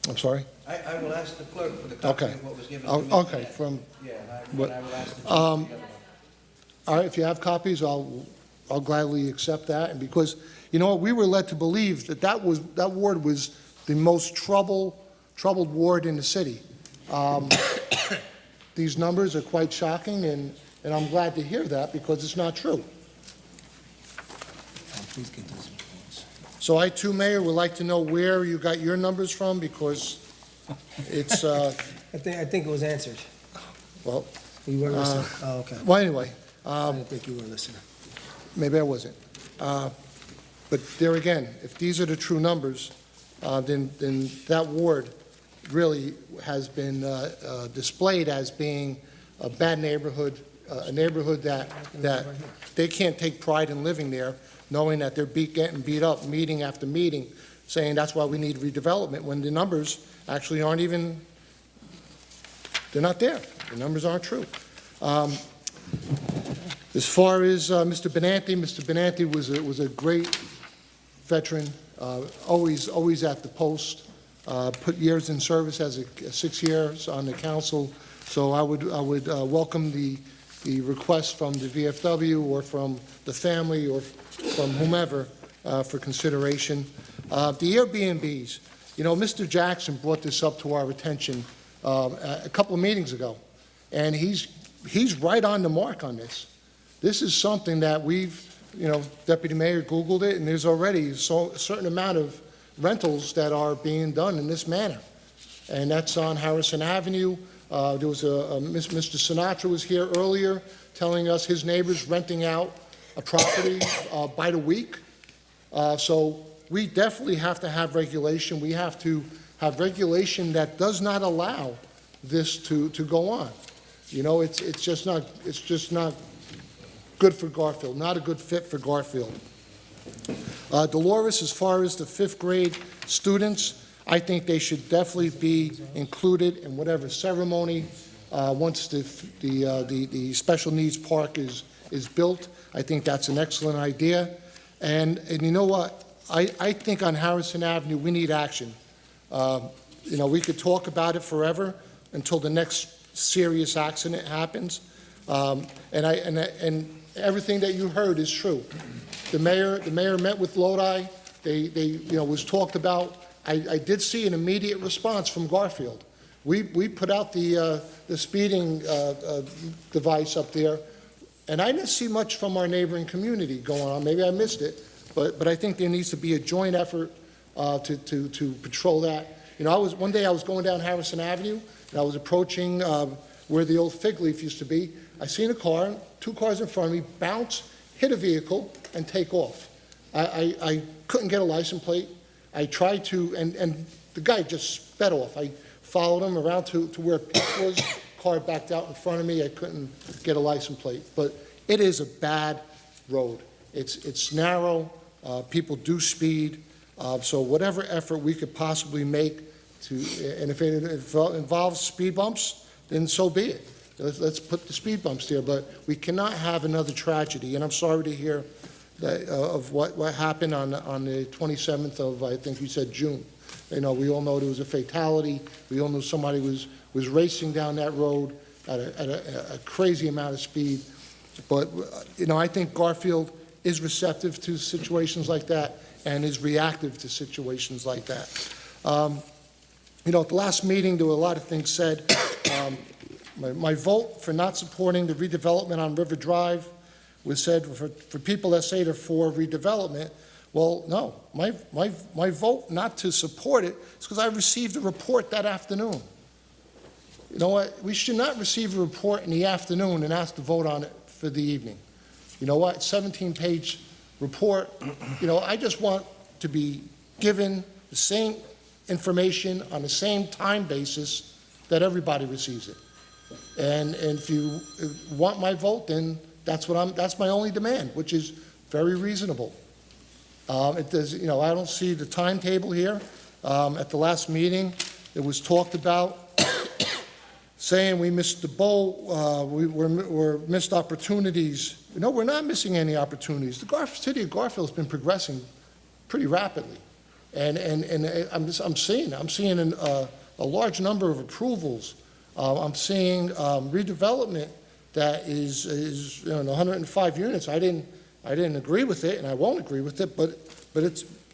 I'm sorry? I will ask the clerk for the copy Okay. of what was given to me. Okay, Yeah, I what- will ask the all right, if you have copies, I'll gladly accept that, and because, we were led to believe that ward was the most troubled ward in the city. These numbers are quite shocking, and I'm glad to hear that, because it's not true. Please get those reports. So I, too, Mayor, would like to know where you got your numbers from, because it's, I think it was answered. well, You weren't listening. Oh, okay. well, anyway, I didn't think you were listening. maybe I wasn't. But there again, if these are the true numbers, then that ward really has been displayed as being a bad neighborhood, a neighborhood that they can't take pride in living there, knowing that they're getting beat up meeting after meeting, saying that's why we need redevelopment, when the numbers actually aren't even, they're not there. The numbers aren't true. As far as Mr. Benanti was a great veteran, always at the post, put years in service as 6 years on the council. So I would welcome the request from the VFW or from the family or from whomever for consideration. The Airbnbs, Mr. Jackson brought this up to our attention a couple of meetings ago, and he's right on the mark on this. This is something that Deputy Mayor Googled it, and there's already a certain amount of rentals that are being done in this manner. And that's on Harrison Avenue. There was Mr. Sinatra was here earlier telling us his neighbors renting out a property by the week. So we definitely have to have regulation. We have to have regulation that does not allow this to go on. It's just not good for Garfield, not a good fit for Garfield. Dolores, as far as the 5th grade students, I think they should definitely be included in whatever ceremony once the special needs park is built. I think that's an excellent idea. And you know what? I think on Harrison Avenue, we need action. We could talk about it forever until the next serious accident happens. And everything that you heard is true. The mayor met with Lodi. They was talked about. I did see an immediate response from Garfield. We put out the speeding device up there, and I didn't see much from our neighboring community going on. Maybe I missed it, but I think there needs to be a joint effort to patrol that. You know, one day I was going down Harrison Avenue, and I was approaching where the old Fig Leaf used to be. I seen a car, 2 cars in front of me, bounce, hit a vehicle, and take off. I couldn't get a license plate. I tried to, and the guy just sped off. I followed him around to where Pete was. Car backed out in front of me. I couldn't get a license plate. But it is a bad road. It's narrow. People do speed. So whatever effort we could possibly make to, and if it involves speed bumps, then so be it. Let's put the speed bumps there. But we cannot have another tragedy. And I'm sorry to hear that, of what happened on the 27th of, I think you said June. You know, we all know there was a fatality. We all know somebody was racing down that road at a crazy amount of speed. But, you know, I think Garfield is receptive to situations like that and is reactive to situations like that. You know, at the last meeting, there were a lot of things said. My vote for not supporting the redevelopment on River Drive was said for people that say they're for redevelopment. Well, no, my vote not to support it is because I received a report that afternoon. You know what? We should not receive a report in the afternoon and ask to vote on it for the evening. You know what? 17-page report. You know, I just want to be given the same information on the same time basis that everybody receives it. And if you want my vote, then that's my only demand, which is very reasonable. It does, you know, I don't see the timetable here. At the last meeting, it was talked about saying we missed the boat, we're missed opportunities. No, we're not missing any opportunities. The city of Garfield has been progressing pretty rapidly. And I'm seeing a large number of approvals. I'm seeing redevelopment that is you know, 105 units. I didn't agree with it, and I won't agree with it, but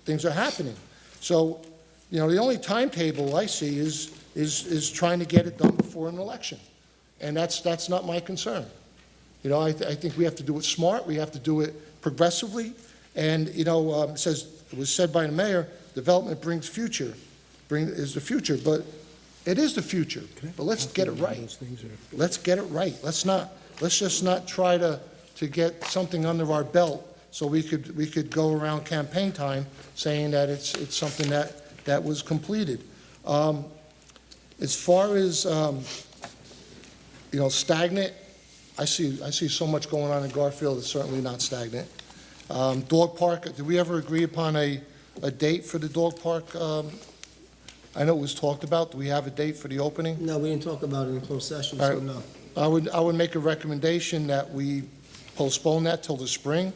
things are happening. So, you know, the only timetable I see is trying to get it done before an election, and that's not my concern. You know, I think we have to do it smart. We have to do it progressively, and you know, it was said by the mayor, development brings future, is the future, but it is the future. But let's get it right. Let's get it right. Let's just not try to get something under our belt so we could go around campaign time saying that it's something that was completed. As far as you know, stagnant, I see so much going on in Garfield. It's certainly not stagnant. Dog park. Did we ever agree upon a date for the dog park? I know it was talked about. Do we have a date for the opening? No, we didn't talk about it in closed session, so no. I would make a recommendation that we postpone that till the spring.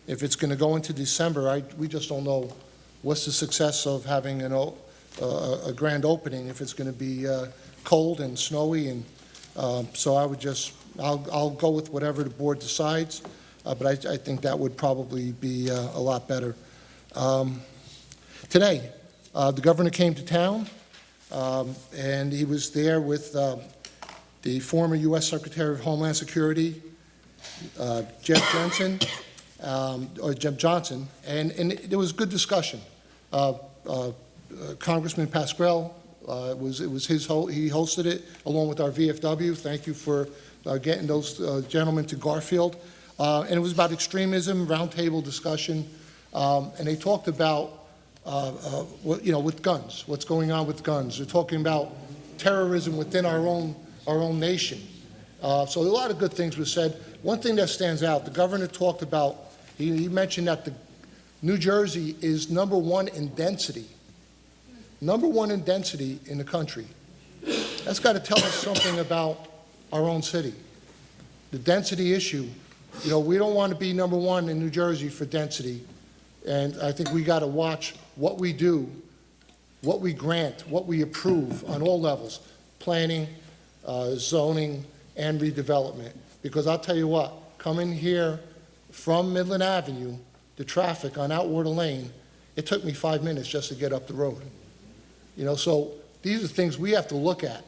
If it's going to go into December, we just don't know what's the success of having a grand opening if it's going to be cold and snowy, and so I'll go with whatever the board decides, but I think that would probably be a lot better. Today, the governor came to town, and he was there with the former U.S. Secretary of Homeland Security, Jeb Johnson, and there was good discussion. Congressman Pascrell, it was he hosted it along with our VFW. Thank you for getting those gentlemen to Garfield. And it was about extremism, roundtable discussion, and they talked about you know, with guns, what's going on with guns. They're talking about terrorism within our own nation. So a lot of good things were said. One thing that stands out, the governor talked about, he mentioned that New Jersey is #1 in density. #1 in density in the country. That's got to tell us something about our own city. The density issue, you know, we don't want to be #1 in New Jersey for density. And I think we got to watch what we do, what we grant, what we approve on all levels, planning, zoning, and redevelopment. Because I'll tell you what, coming here from Midland Avenue, the traffic on Outwater Lane, it took me 5 minutes just to get up the road. You know, so these are things we have to look at.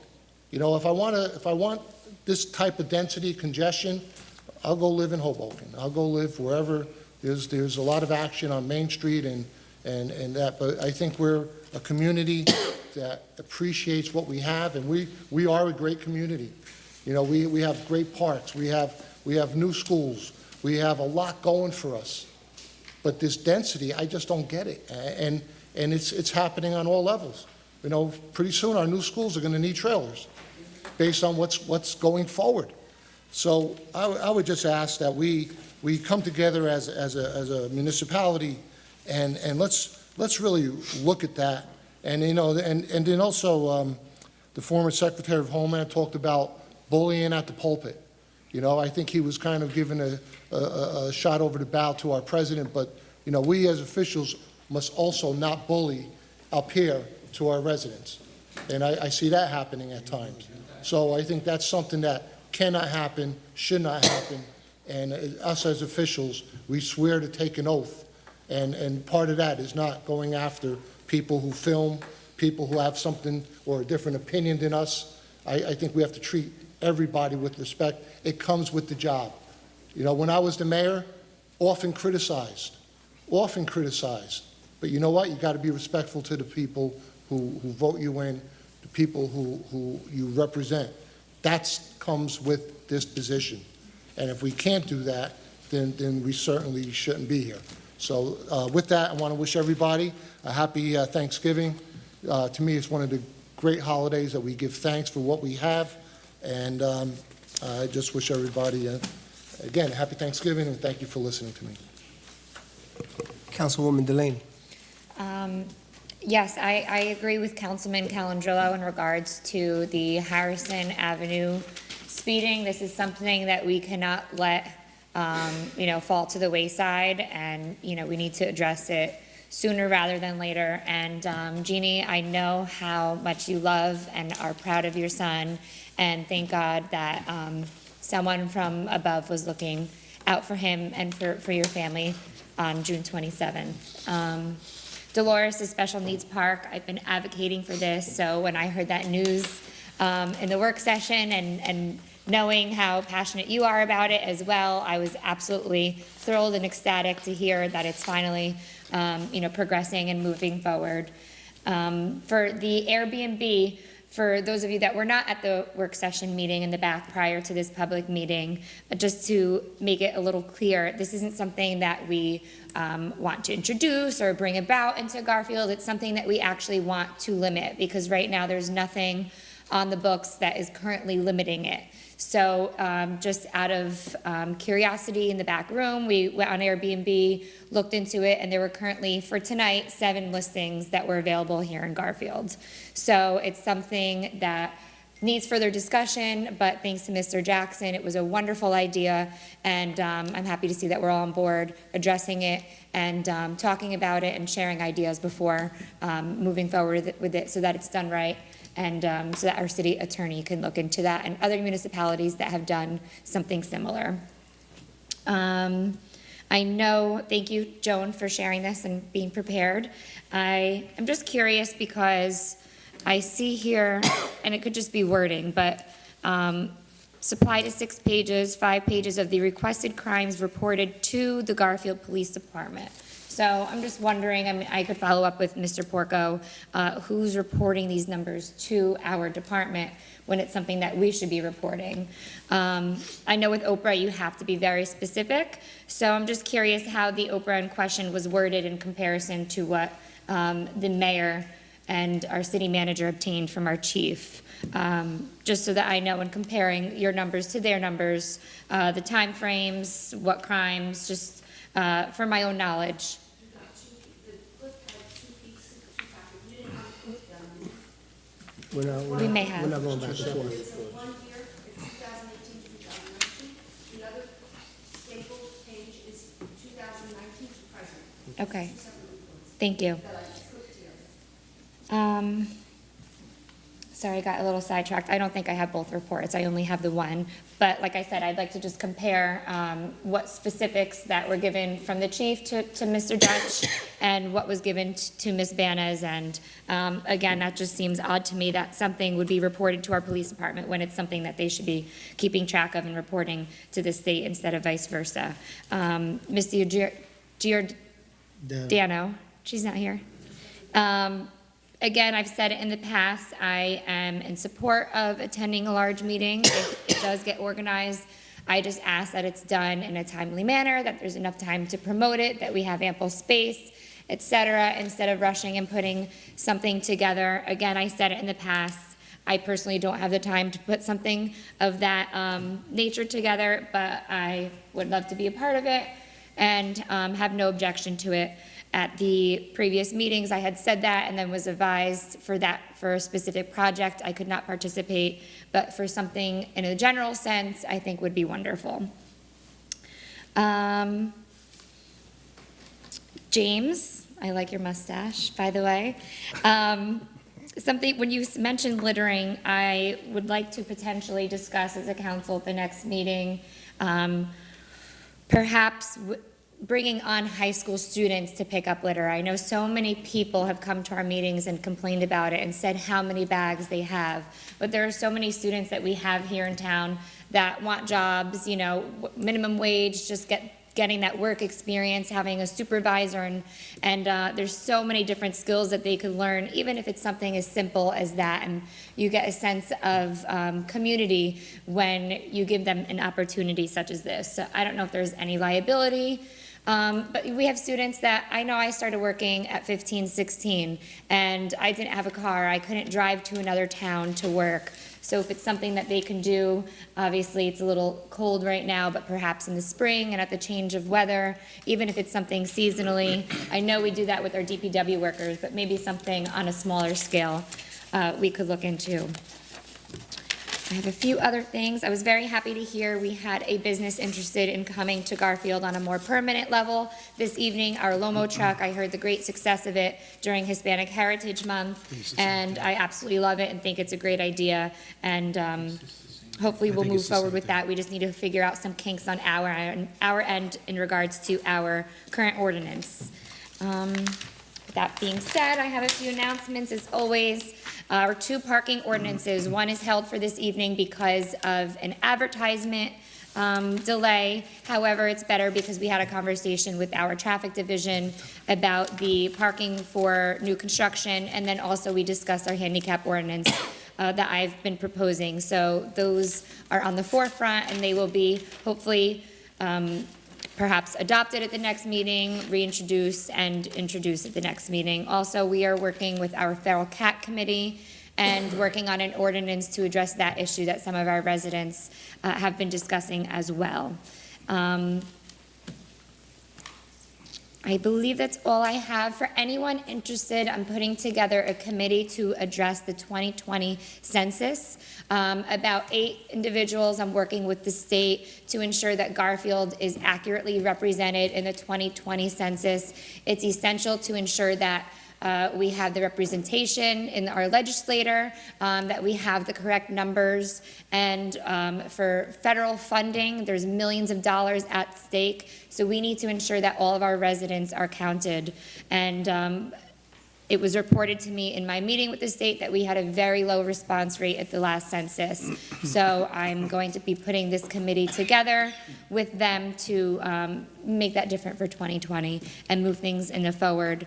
You know, if I want this type of density, congestion, I'll go live in Hoboken. I'll go live wherever There's a lot of action on Main Street and that, but I think we're a community that appreciates what we have, and we are a great community. You know, we have great parks, we have new schools, we have a lot going for us. But this density, I just don't get it, and it's happening on all levels. You know, pretty soon our new schools are going to need trailers, based on what's going forward. So I would just ask that we come together as a municipality, and let's really look at that. And you know, and then also the former Secretary of Homeland talked about bullying at the pulpit. You know, I think he was kind of giving a shot over the bow to our president, but you know, we as officials must also not bully up here to our residents. And I see that happening at times. So I think that's something that cannot happen, should not happen. And us as officials, we swear to take an oath. And part of that is not going after people who film, people who have something or a different opinion than us. I think we have to treat everybody with respect. It comes with the job. You know, when I was the mayor, often criticized. But you know what? You got to be respectful to the people who vote you in, the people who you represent. That comes with this position. And if we can't do that, then we certainly shouldn't be here. So with that, I want to wish everybody a happy Thanksgiving. To me, it's one of the great holidays that we give thanks for what we have. And I just wish everybody, again, a happy Thanksgiving, and thank you for listening to me. Councilwoman Delaney. Yes, I agree with Councilman Calandrillo in regards to the Harrison Avenue speeding. This is something that we cannot let, fall to the wayside, and, we need to address it sooner rather than later. And Jeannie, I know how much you love and are proud of your son, and thank God that someone from above was looking out for him and for your family on June 27th. Dolores is Special Needs Park. I've been advocating for this, so when I heard that news in the work session and knowing how passionate you are about it as well, I was absolutely thrilled and ecstatic to hear that it's finally, progressing and moving forward. For the Airbnb, for those of you that were not at the work session meeting in the back prior to this public meeting, just to make it a little clear, this isn't something that we want to introduce or bring about into Garfield. It's something that we actually want to limit, because right now there's nothing on the books that is currently limiting it. So just out of curiosity in the back room, we went on Airbnb, looked into it, and there were currently, for tonight, 7 listings that were available here in Garfield. So it's something that needs further discussion, but thanks to Mr. Jackson, it was a wonderful idea, and I'm happy to see that we're all on board addressing it and talking about it and sharing ideas before moving forward with it so that it's done right. And so that our city attorney can look into that, and other municipalities that have done something similar. I know, thank you, Joan, for sharing this and being prepared. I am just curious because I see here, and it could just be wording, but supply to 6 pages, 5 pages of the requested crimes reported to the Garfield Police Department. So I'm just wondering, I mean, I could follow up with Mr. Porco, who's reporting these numbers to our department when it's something that we should be reporting. I know with Oprah you have to be very specific, so I'm just curious how the Oprah in question was worded in comparison to what the mayor and our city manager obtained from our chief. Just so that I know, when comparing your numbers to their numbers, the time frames, what crimes, just for my own knowledge. We may have. We're not going back and forth. One here, it's 2018 to 2019. The other stapled page is 2019 to present. Okay, thank you. Sorry, I got a little sidetracked. I don't think I have both reports. I only have the one. But like I said, I'd like to just compare what specifics that were given from the chief to Mr. Dutch and what was given to Ms. Banas. And again, that just seems odd to me that something would be reported to our police department when it's something that they should be keeping track of and reporting to the state instead of vice versa. Mr. Giordano. She's not here. Again, I've said it in the past, I am in support of attending a large meeting. If it does get organized, I just ask that it's done in a timely manner, that there's enough time to promote it, that we have ample space, et cetera, instead of rushing and putting something together. Again, I said it in the past, I personally don't have the time to put something of that nature together, but I would love to be a part of it and have no objection to it. At the previous meetings, I had said that and then was advised for a specific project, I could not participate, but for something in a general sense, I think would be wonderful. James, I like your mustache, by the way. Something, when you mentioned littering, I would like to potentially discuss as a council at the next meeting, perhaps bringing on high school students to pick up litter. I know so many people have come to our meetings and complained about it and said how many bags they have. But there are so many students that we have here in town that want jobs, you know, minimum wage, just getting that work experience, having a supervisor, and there's so many different skills that they could learn, even if it's something as simple as that. And you get a sense of community when you give them an opportunity such as this. So I don't know if there's any liability. But we have students that, I know I started working at 15, 16, and I didn't have a car. I couldn't drive to another town to work. So if it's something that they can do, obviously it's a little cold right now, but perhaps in the spring and at the change of weather, even if it's something seasonally. I know we do that with our DPW workers, but maybe something on a smaller scale we could look into. I have a few other things. I was very happy to hear we had a business interested in coming to Garfield on a more permanent level this evening. Our Lomo truck, I heard the great success of it during Hispanic Heritage Month, and I absolutely love it and think it's a great idea. And hopefully we'll move forward with that. We just need to figure out some kinks on our end in regards to our current ordinance. With that being said, I have a few announcements as always. Our two parking ordinances, one is held for this evening because of an advertisement delay. However, it's better because we had a conversation with our traffic division about the parking for new construction, and then also we discussed our handicap ordinance that I've been proposing. So those are on the forefront, and they will be hopefully perhaps adopted at the next meeting, reintroduced, and introduced at the next meeting. Also, we are working with our feral cat committee and working on an ordinance to address that issue that some of our residents have been discussing as well. I believe that's all I have. For anyone interested, I'm putting together a committee to address the 2020 census. About 8 individuals, I'm working with the state to ensure that Garfield is accurately represented in the 2020 census. It's essential to ensure that we have the representation in our legislature, that we have the correct numbers, and for federal funding, there's millions of dollars at stake, so we need to ensure that all of our residents are counted. And it was reported to me in my meeting with the state that we had a very low response rate at the last census. So I'm going to be putting this committee together with them to make that different for 2020 and move things in a forward,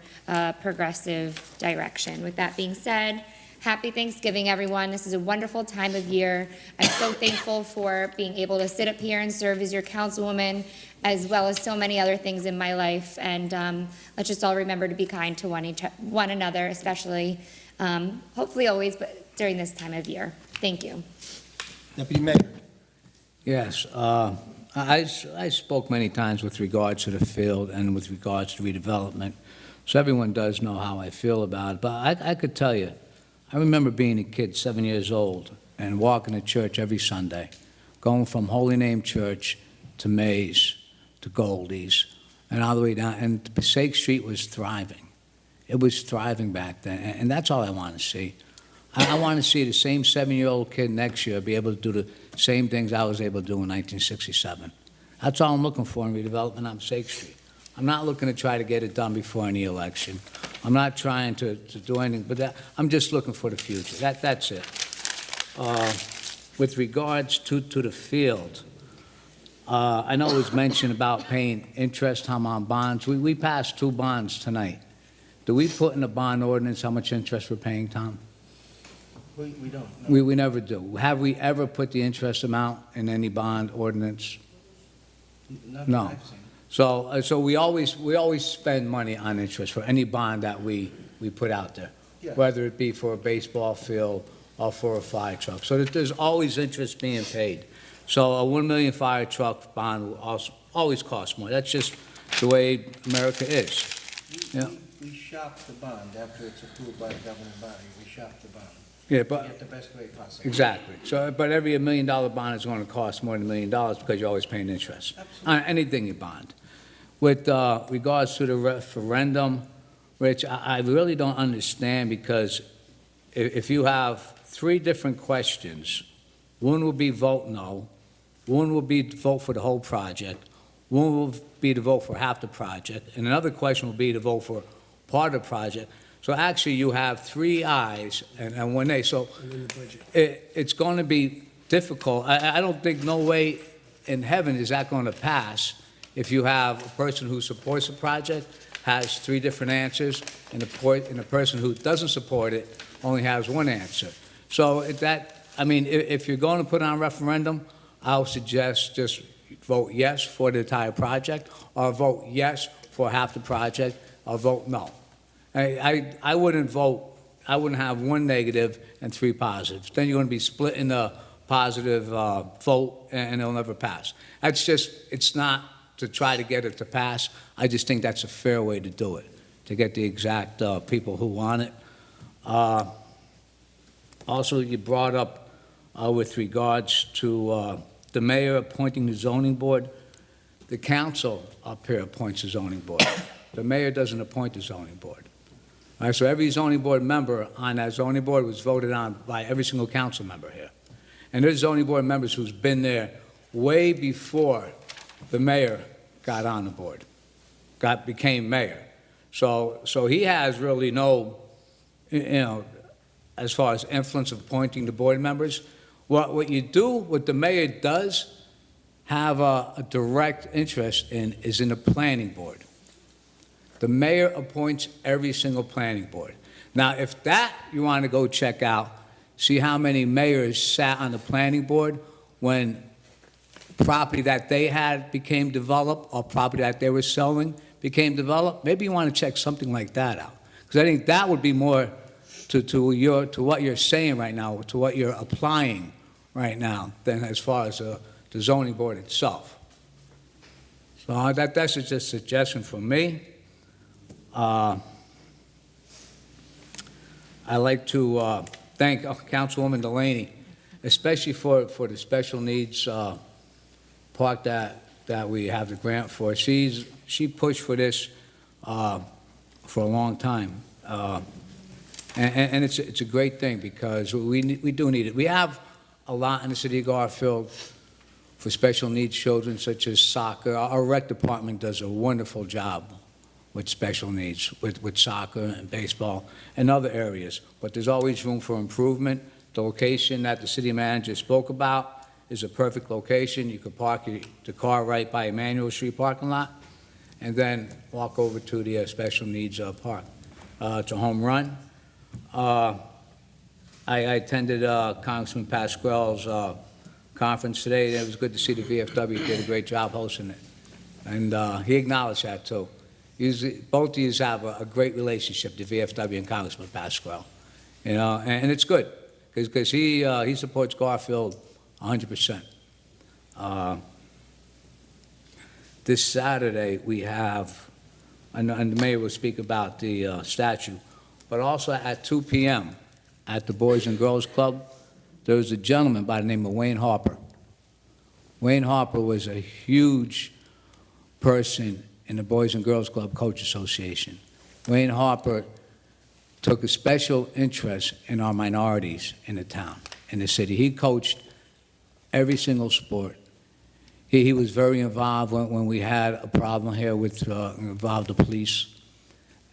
progressive direction. With that being said, happy Thanksgiving, everyone. This is a wonderful time of year. I'm so thankful for being able to sit up here and serve as your councilwoman, as well as so many other things in my life. And let's just all remember to be kind to one another, especially, hopefully always, but during this time of year. Thank you. Deputy Mayor. Yes, I spoke many times with regards to the field and with regards to redevelopment, so everyone does know how I feel about it. But I could tell you, I remember being a kid, 7 years old, and walking to church every Sunday, going from Holy Name Church to Mays to Goldie's, and all the way down, and Passaic Street was thriving. It was thriving back then, and that's all I want to see. I want to see the same 7-year-old kid next year be able to do the same things I was able to do in 1967. That's all I'm looking for in redevelopment on Passaic Street. I'm not looking to try to get it done before any election. I'm not trying to do anything, but I'm just looking for the future. That's it. With regards to the field, I know it was mentioned about paying interest, how on bonds. We passed 2 bonds tonight. Do we put in the bond ordinance how much interest we're paying, Tom? We don't. We never do. Have we ever put the interest amount in any bond ordinance? No. So we always spend money on interest for any bond that we put out there, whether it be for a baseball field or for a fire truck. So that there's always interest being paid. So a $1 million fire truck bond will also always cost more. That's just the way America is. Yeah. We shop the bond after it's approved by the governing body. We shop the bond. Yeah, To but get the best rate possible. exactly. So, but every $1 million bond is going to cost more than $1 million because you're always paying interest on anything you bond. With regards to the referendum, Rich, I really don't understand because if you have 3 different questions, one will be vote no, one will be to vote for the whole project, one will be to vote for half the project, and another question will be to vote for part of the project. So actually, you have 3 ayes and 1 nay. So it's going to be difficult. I don't think no way in heaven is that going to pass if you have a person who supports the project has 3 different answers, and the person who doesn't support it only has 1 answer. So if you're going to put on a referendum, I would suggest just vote yes for the entire project, or vote yes for half the project, or vote no. I wouldn't vote, I wouldn't have 1 negative and 3 positives. Then you're going to be splitting the positive vote, and it'll never pass. It's not to try to get it to pass. I just think that's a fair way to do it, to get the exact people who want it. Also, you brought up with regards to the mayor appointing the zoning board. The council up here appoints the zoning board. The mayor doesn't appoint the zoning board. All right, so every zoning board member on that zoning board was voted on by every single council member here. And there's zoning board members who's been there way before the mayor got on the board, became mayor. So he has really no, as far as influence of appointing the board members. What the mayor does have a direct interest in is in the planning board. The mayor appoints every single planning board. Now, if that you want to go check out, see how many mayors sat on the planning board when property that they had became developed or property that they were selling became developed, maybe you want to check something like that out. Because I think that would be more to what you're saying right now, to what you're applying right now, than as far as the zoning board itself. So that's just a suggestion from me. I'd like to thank Councilwoman Delaney, especially for the special needs park that we have the grant for. She pushed for this for a long time, and it's a great thing because we do need it. We have a lot in the city of Garfield for special needs children, such as soccer. Our rec department does a wonderful job with special needs, with soccer and baseball and other areas. But there's always room for improvement. The location that the city manager spoke about is a perfect location. You could park the car right by Emmanuel Street parking lot and then walk over to the special needs park. It's a home run. I attended Congressman Pasquale's conference today. It was good to see the VFW did a great job hosting it. And he acknowledged that too. Both of you have a great relationship, the VFW and Congressman Pasquale, and it's good because he supports Garfield 100%. This Saturday we have, and the mayor will speak about the statue, but also at 2 p.m. at the Boys and Girls Club, there was a gentleman by the name of Wayne Harper. Wayne Harper was a huge person in the Boys and Girls Club Coach Association. Wayne Harper took a special interest in our minorities in the town, in the city. He coached every single sport. He was very involved when we had a problem here with involved the police.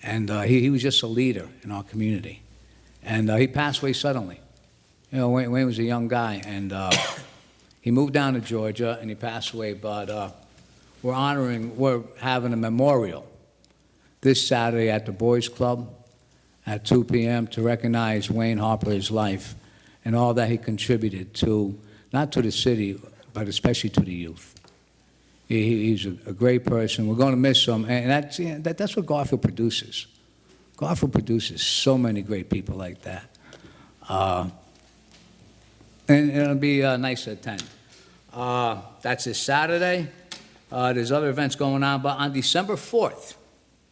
And he was just a leader in our community. And he passed away suddenly. Wayne was a young guy, and He moved down to Georgia, and he passed away, but we're having a memorial this Saturday at the Boys Club at 2 p.m. to recognize Wayne Harper's life and all that he contributed to, not to the city, but especially to the youth. He's a great person. We're going to miss him, and that's what Garfield produces. Garfield produces so many great people like that. And it'll be nice to attend. That's this Saturday. There's other events going on, but on December 4th,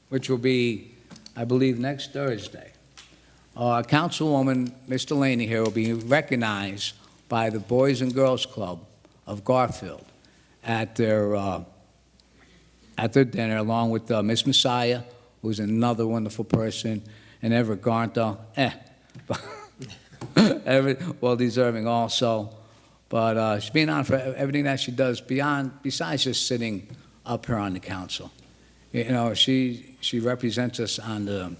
which will be, I believe, next Thursday, Councilwoman Ms. Delaney here will be recognized by the Boys and Girls Club of Garfield at their dinner, along with Miss Messiah, who's another wonderful person, and Everett Garnto, Everett, well-deserving also. But she's being honored for everything that she does besides just sitting up here on the council. You know, she represents us on the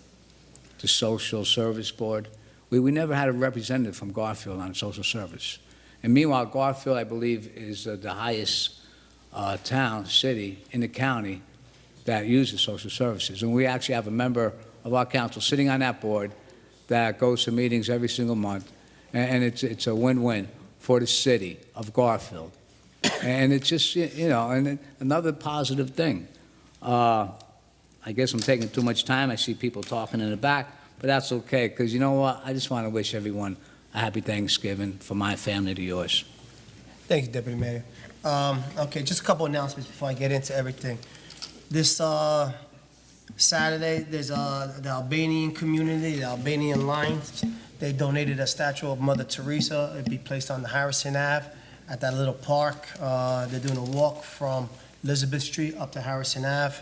social service board. We never had a representative from Garfield on social service. And meanwhile, Garfield, I believe, is the highest city in the county that uses social services. And we actually have a member of our council sitting on that board that goes to meetings every single month. And it's a win-win for the city of Garfield. And it's just, and another positive thing. I guess I'm taking too much time. I see people talking in the back, but that's okay, because you know what? I just want to wish everyone a happy Thanksgiving, from my family to yours. Thank you, Deputy Mayor. Okay, just a couple announcements before I get into everything. This Saturday, there's the Albanian community, the Albanian Lions. They donated a statue of Mother Teresa. It'd be placed on the Harrison Ave at that little park. They're doing a walk from Elizabeth Street up to Harrison Ave,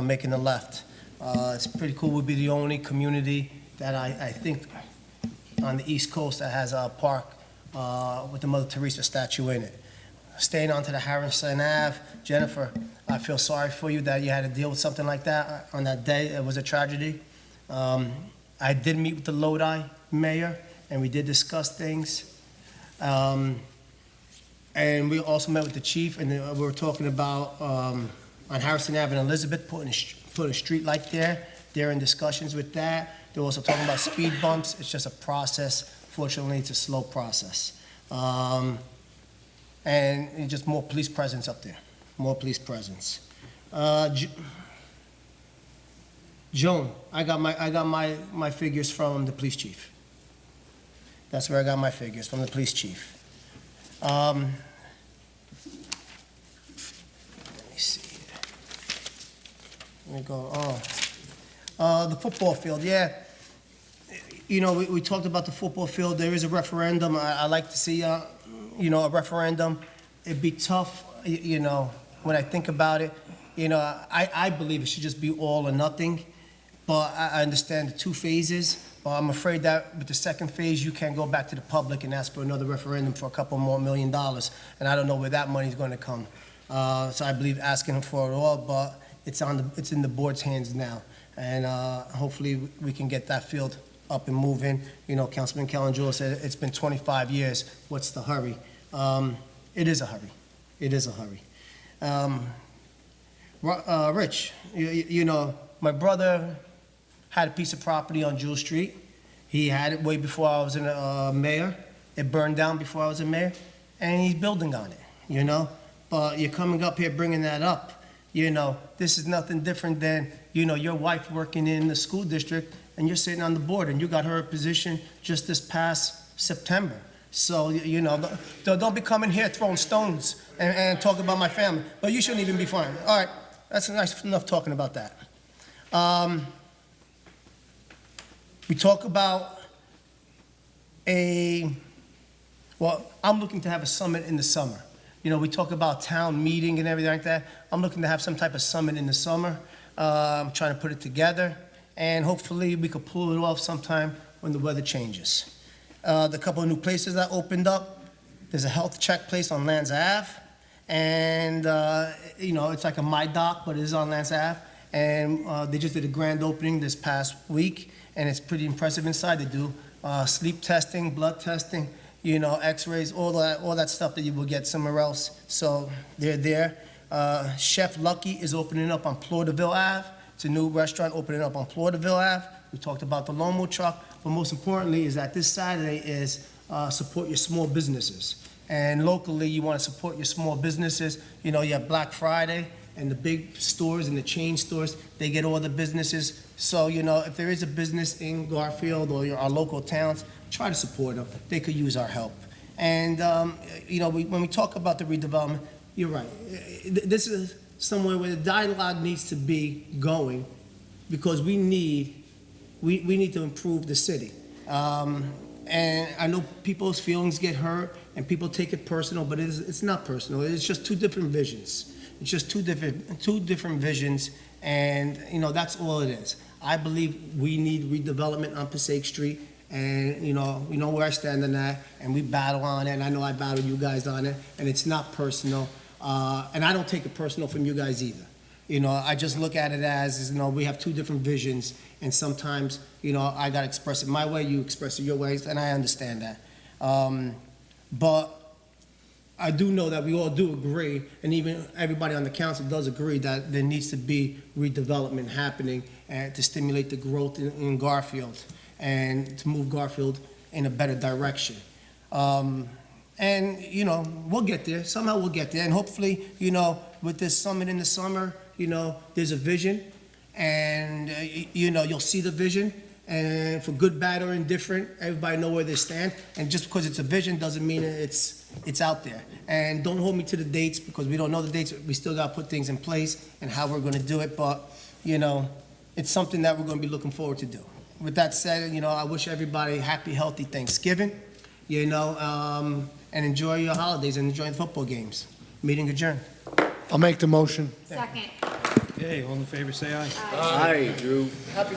making a left. It's pretty cool. We'll be the only community that I think on the East Coast that has a park with the Mother Teresa statue in it. Staying on to the Harrison Ave, Jennifer, I feel sorry for you that you had to deal with something like that on that day. It was a tragedy. I did meet with the Lodi mayor, and we did discuss things. And we also met with the chief, and we were talking about on Harrison Ave and Elizabeth, putting a street light there. They're in discussions with that. They're also talking about speed bumps. It's just a process. Fortunately, it's a slow process. And just more police presence up there, more police presence. Joan, I got my figures from the police chief. That's where I got my figures, from the police chief. Let me see here. Let me go. The football field, yeah. You know, we talked about the football field. There is a referendum. I like to see, a referendum. It'd be tough, when I think about it. I believe it should just be all or nothing. But I understand the two phases. But I'm afraid that with the second phase, you can't go back to the public and ask for another referendum for a couple more $1 million. And I don't know where that money's going to come. So I believe asking for it all, but it's in the board's hands now. And hopefully we can get that field up and moving. Councilman Calandrella said it's been 25 years. What's the hurry? It is a hurry. It is a hurry. Rich, my brother had a piece of property on Jewel Street. He had it way before I was a mayor. It burned down before I was a mayor, and he's building on it, But you're coming up here bringing that up. This is nothing different than, your wife working in the school district, and you're sitting on the board, and you got her a position just this past September. So, don't be coming here throwing stones and talking about my family. But you shouldn't even be fine. All right, that's nice enough talking about that. We talk about I'm looking to have a summit in the summer. We talk about town meeting and everything like that. I'm looking to have some type of summit in the summer. I'm trying to put it together, and hopefully we could pull it off sometime when the weather changes. The couple of new places that opened up, there's a health check place on Lands Ave, and it's like a My Doc, but it is on Lands Ave, and they just did a grand opening this past week, and it's pretty impressive inside. They do sleep testing, blood testing, x-rays, all that stuff that you will get somewhere else. So they're there. Chef Lucky is opening up on Plaudeville Ave. It's a new restaurant opening up on Plaudeville Ave. We talked about the Lomo truck, but most importantly is that this Saturday is support your small businesses. And locally, you want to support your small businesses. You have Black Friday, and the big stores and the chain stores, they get all the businesses. So, if there is a business in Garfield or our local towns, try to support them. They could use our help. And, when we talk about the redevelopment, you're right. This is somewhere where the dialogue needs to be going, because we need to improve the city. And I know people's feelings get hurt and people take it personal, but it's not personal. It's just two different visions. It's just two different visions, and that's all it is. I believe we need redevelopment on Passaic Street, and you know where I stand on that, and we battle on it, and I know I battle you guys on it, and it's not personal, and I don't take it personal from you guys either. I just look at it as we have two different visions, and sometimes I gotta express it my way, you express it your ways, and I understand that. But I do know that we all do agree, and even everybody on the council does agree, that there needs to be redevelopment happening to stimulate the growth in Garfield and to move Garfield in a better direction. And, we'll get there. Somehow we'll get there. And hopefully, with this summit in the summer, there's a vision, and, you'll see the vision. And for good, bad, or indifferent, everybody know where they stand. And just because it's a vision doesn't mean it's out there. And don't hold me to the dates, because we don't know the dates. We still got to put things in place and how we're going to do it. But, it's something that we're going to be looking forward to do. With that said, I wish everybody a happy, healthy Thanksgiving, and enjoy your holidays and enjoy the football games. Meeting adjourned. I'll make the motion. Second. Okay, all in favor, say aye. Aye, Drew. Happy